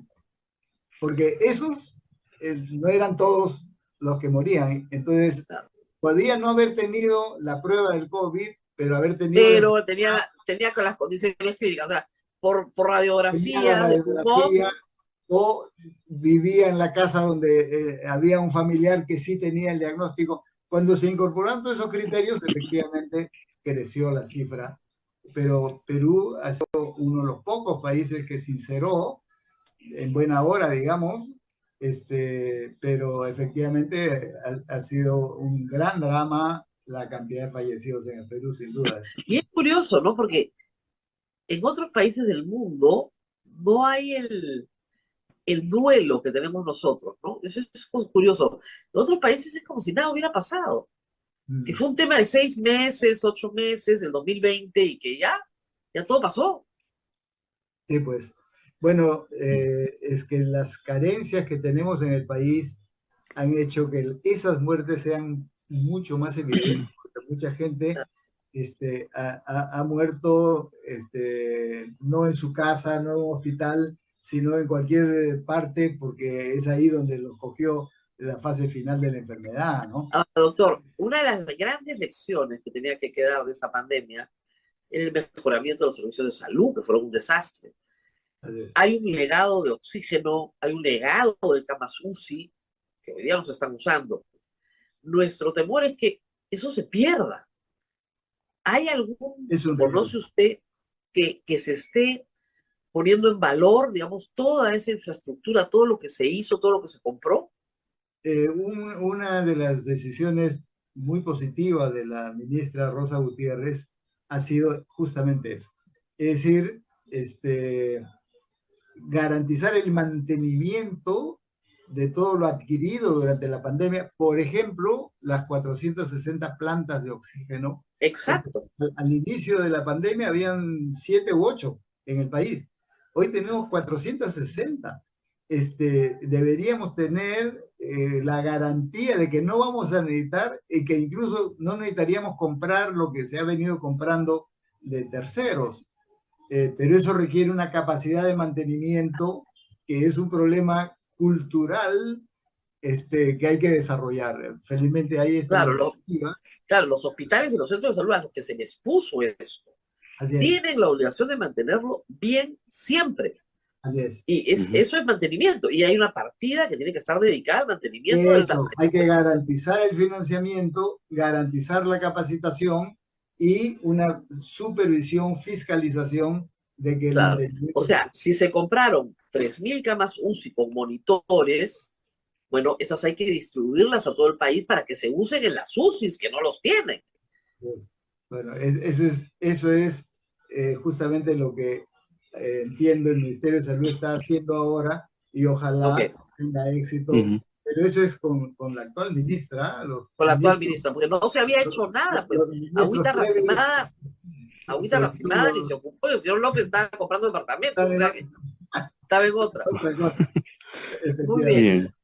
porque esos no eran todos los que morían. Entonces, podía no haber tenido la prueba del COVID, pero haber tenido la
Pero
enfermedad,
tenía con las condiciones clínicas, o sea, por
tenía la
radiografías de pulmón.
radiografía o vivía en la casa donde había un familiar que sí tenía el diagnóstico. Cuando se incorporaron todos esos criterios, efectivamente creció la cifra, pero Perú ha sido uno de los pocos países que sinceró en buena hora, digamos, pero efectivamente ha sido un gran drama la cantidad de fallecidos en el Perú, sin duda.
Y es curioso, ¿no? Porque en otros países del mundo no hay el duelo que tenemos nosotros, ¿no? Eso es curioso. En otros países es como si nada hubiera pasado. Que
Mm.
fue un tema de 6 meses, 8 meses del 2020 y que ya todo pasó.
Sí, pues. Bueno, es que las carencias que tenemos en el país han hecho que esas muertes sean mucho más evidentes, porque mucha gente ha muerto no en su casa, no en un hospital, sino en cualquier parte, porque es ahí donde los cogió la fase final de la enfermedad, ¿no?
Ahora, doctor, una de las grandes lecciones que tenía que quedar de esa pandemia era el mejoramiento de los servicios de salud, que fueron un desastre.
Así es.
Hay un legado de oxígeno, hay un legado de camas UCI, que hoy día no se están usando. Nuestro temor es que eso se pierda. ¿Hay algún,
Es un riesgo.
conoce usted, que se esté poniendo en valor, digamos, toda esa infraestructura, todo lo que se hizo, todo lo que se compró?
Una de las decisiones muy positivas de la ministra Rosa Gutiérrez ha sido justamente eso. Es decir, garantizar el mantenimiento de todo lo adquirido durante la pandemia, por ejemplo, las 460 plantas de oxígeno, porque
Exacto.
al inicio de la pandemia habían 7 u 8 en el país. Hoy tenemos 460. Deberíamos tener la garantía de que no vamos a necesitar y que incluso no necesitaríamos comprar lo que se ha venido comprando de terceros. Pero eso requiere una capacidad de mantenimiento que es un problema cultural que hay que desarrollar. Felizmente hay esta
Claro,
iniciativa.
claro, los hospitales y los centros de salud a los que se les puso eso,
Así es,
tienen la obligación de mantenerlo bien siempre.
así es.
Y eso es mantenimiento. Y hay una partida que tiene que estar dedicada al mantenimiento de la...
Eso, hay que garantizar el financiamiento, garantizar la capacitación y una supervisión, fiscalización de que el
Claro. O
mantenimiento se...
sea, si se compraron 3.000 camas UCI con monitores, bueno, esas hay que distribuirlas a todo el país para que se usen en las UCIs que no los tienen.
Bueno, eso es justamente lo que entiendo el Ministerio de Salud está haciendo ahora y
Ok,
ojalá tenga éxito. Pero eso es con la actual ministra, los
con la actual
ministros,
ministra, porque no se había hecho nada, pues.
los ministros previos,
Agüita
sobre
Racimada ni se
todo,
ocupó. El señor López estaba comprando departamentos,
están
o
en
sea que estaba en otra.
otra cosa,
Muy bien.
efectivamente.
Bien.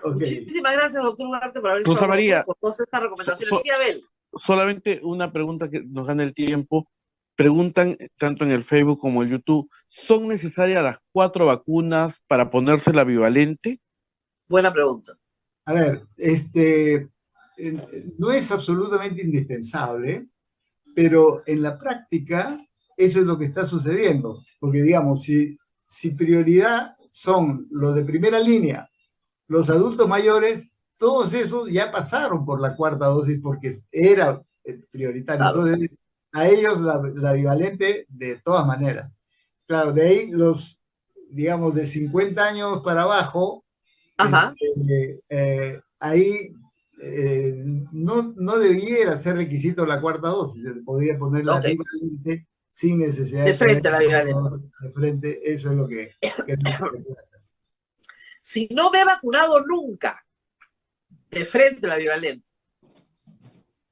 Ok.
Muchísimas gracias, doctor Ugarte, por haber
Rosa
estado con
María,
nosotros con todas estas recomendaciones.
so-
Sí, Abel.
solamente una pregunta que nos gana el tiempo. Preguntan tanto en el Facebook como en YouTube, ¿son necesarias las 4 vacunas para ponerse la bivalente?
Buena pregunta.
A ver, no es absolutamente indispensable, pero en la práctica eso es lo que está sucediendo, porque digamos, si prioridad son los de primera línea, los adultos mayores, todos esos ya pasaron por la cuarta dosis porque era prioritario,
Claro.
entonces a ellos la bivalente de todas maneras. Claro, de ahí los, digamos, de 50 años para abajo,
Ajá.
ahí no debiera ser requisito la cuarta dosis, se le podría poner la
Ok.
bivalente sin necesidad
De
de tener
frente a la bivalente.
de frente, eso es lo que creo que se puede hacer.
Si no me he vacunado nunca, de frente a la bivalente.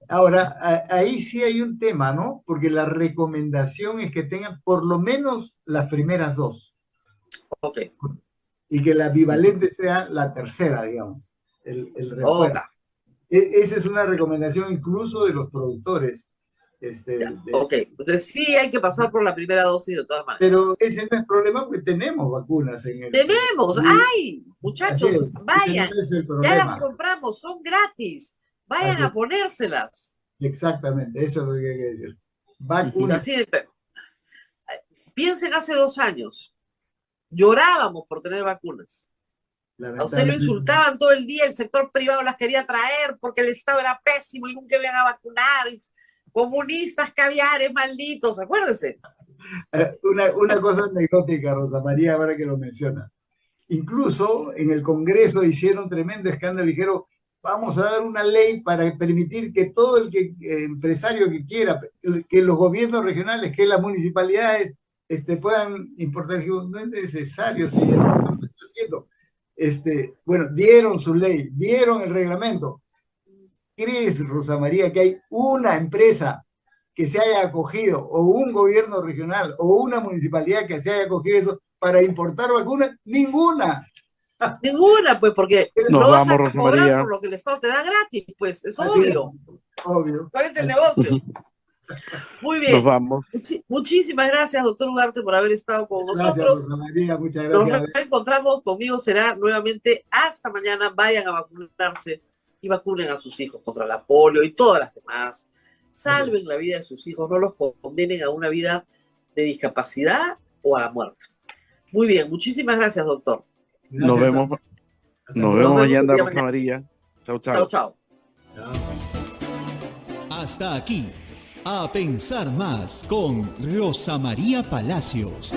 Ahora, ahí sí hay un tema, ¿no? Porque la recomendación es que tengan por lo menos las primeras dos
Ok.
y que la bivalente sea la tercera, digamos, el
Ok.
refuerzo. Esa es una recomendación incluso de los productores.
Ya. Ok. Entonces sí hay que pasar por la primera dosis de todas maneras.
Pero ese no es problema porque tenemos vacunas en el...
Tenemos,
Sí,
hay,
así
muchachos,
es,
vayan,
ese no es el
ya las
problema.
compramos, son gratis, vayan
Así
a
es,
ponérselas.
exactamente, eso es lo que hay que decir.
Ujú.
Vacunas,
Así de, piensen hace 2 años, llorábamos por tener vacunas. A usted lo
lamentablemente.
insultaban todo el día, el sector privado las quería traer porque el Estado era pésimo y nunca iban a vacunar. Y comunistas, caviares, malditos, acuérdense.
Una cosa anecdótica, Rosa María, ahora que lo mencionas. Incluso en el Congreso hicieron tremendo escándalo, dijeron, vamos a dar una ley para permitir que todo el empresario que quiera, que los gobiernos regionales, que las municipalidades puedan importar. Digo, no es necesario, si el gobierno lo está haciendo. Bueno, dieron su ley, dieron el reglamento. ¿Crees, Rosa María, que hay una empresa que se haya acogido, o un gobierno regional, o una municipalidad que se haya acogido eso para importar vacunas? Ninguna.
Ninguna, pues, porque
Nos
no vas
vamos,
a
Rosa
cobrar
María.
por lo que el Estado te da gratis, pues, es
Así es,
obvio.
obvio.
¿Cuál es el negocio? Muy
Nos
bien.
vamos.
Muchísimas gracias, doctor Ugarte, por haber estado con
Gracias,
nosotros.
Rosa María, muchas
Nos
gracias.
reencontramos, conmigo será nuevamente hasta mañana. Vayan a vacunarse y vacunen a sus hijos contra la polio y todas las demás. Salven la vida de sus hijos, no los condenen a una vida de discapacidad o a la muerte. Muy bien, muchísimas gracias, doctor.
Gracias,
Nos vemos.
hasta
Nos
luego.
vemos
el día
mañana, Rosa
mañana.
María. Chau,
Chao,
chau.
chao.
Chao.
Hasta aquí, A Pensar Más con Rosa María Palacios.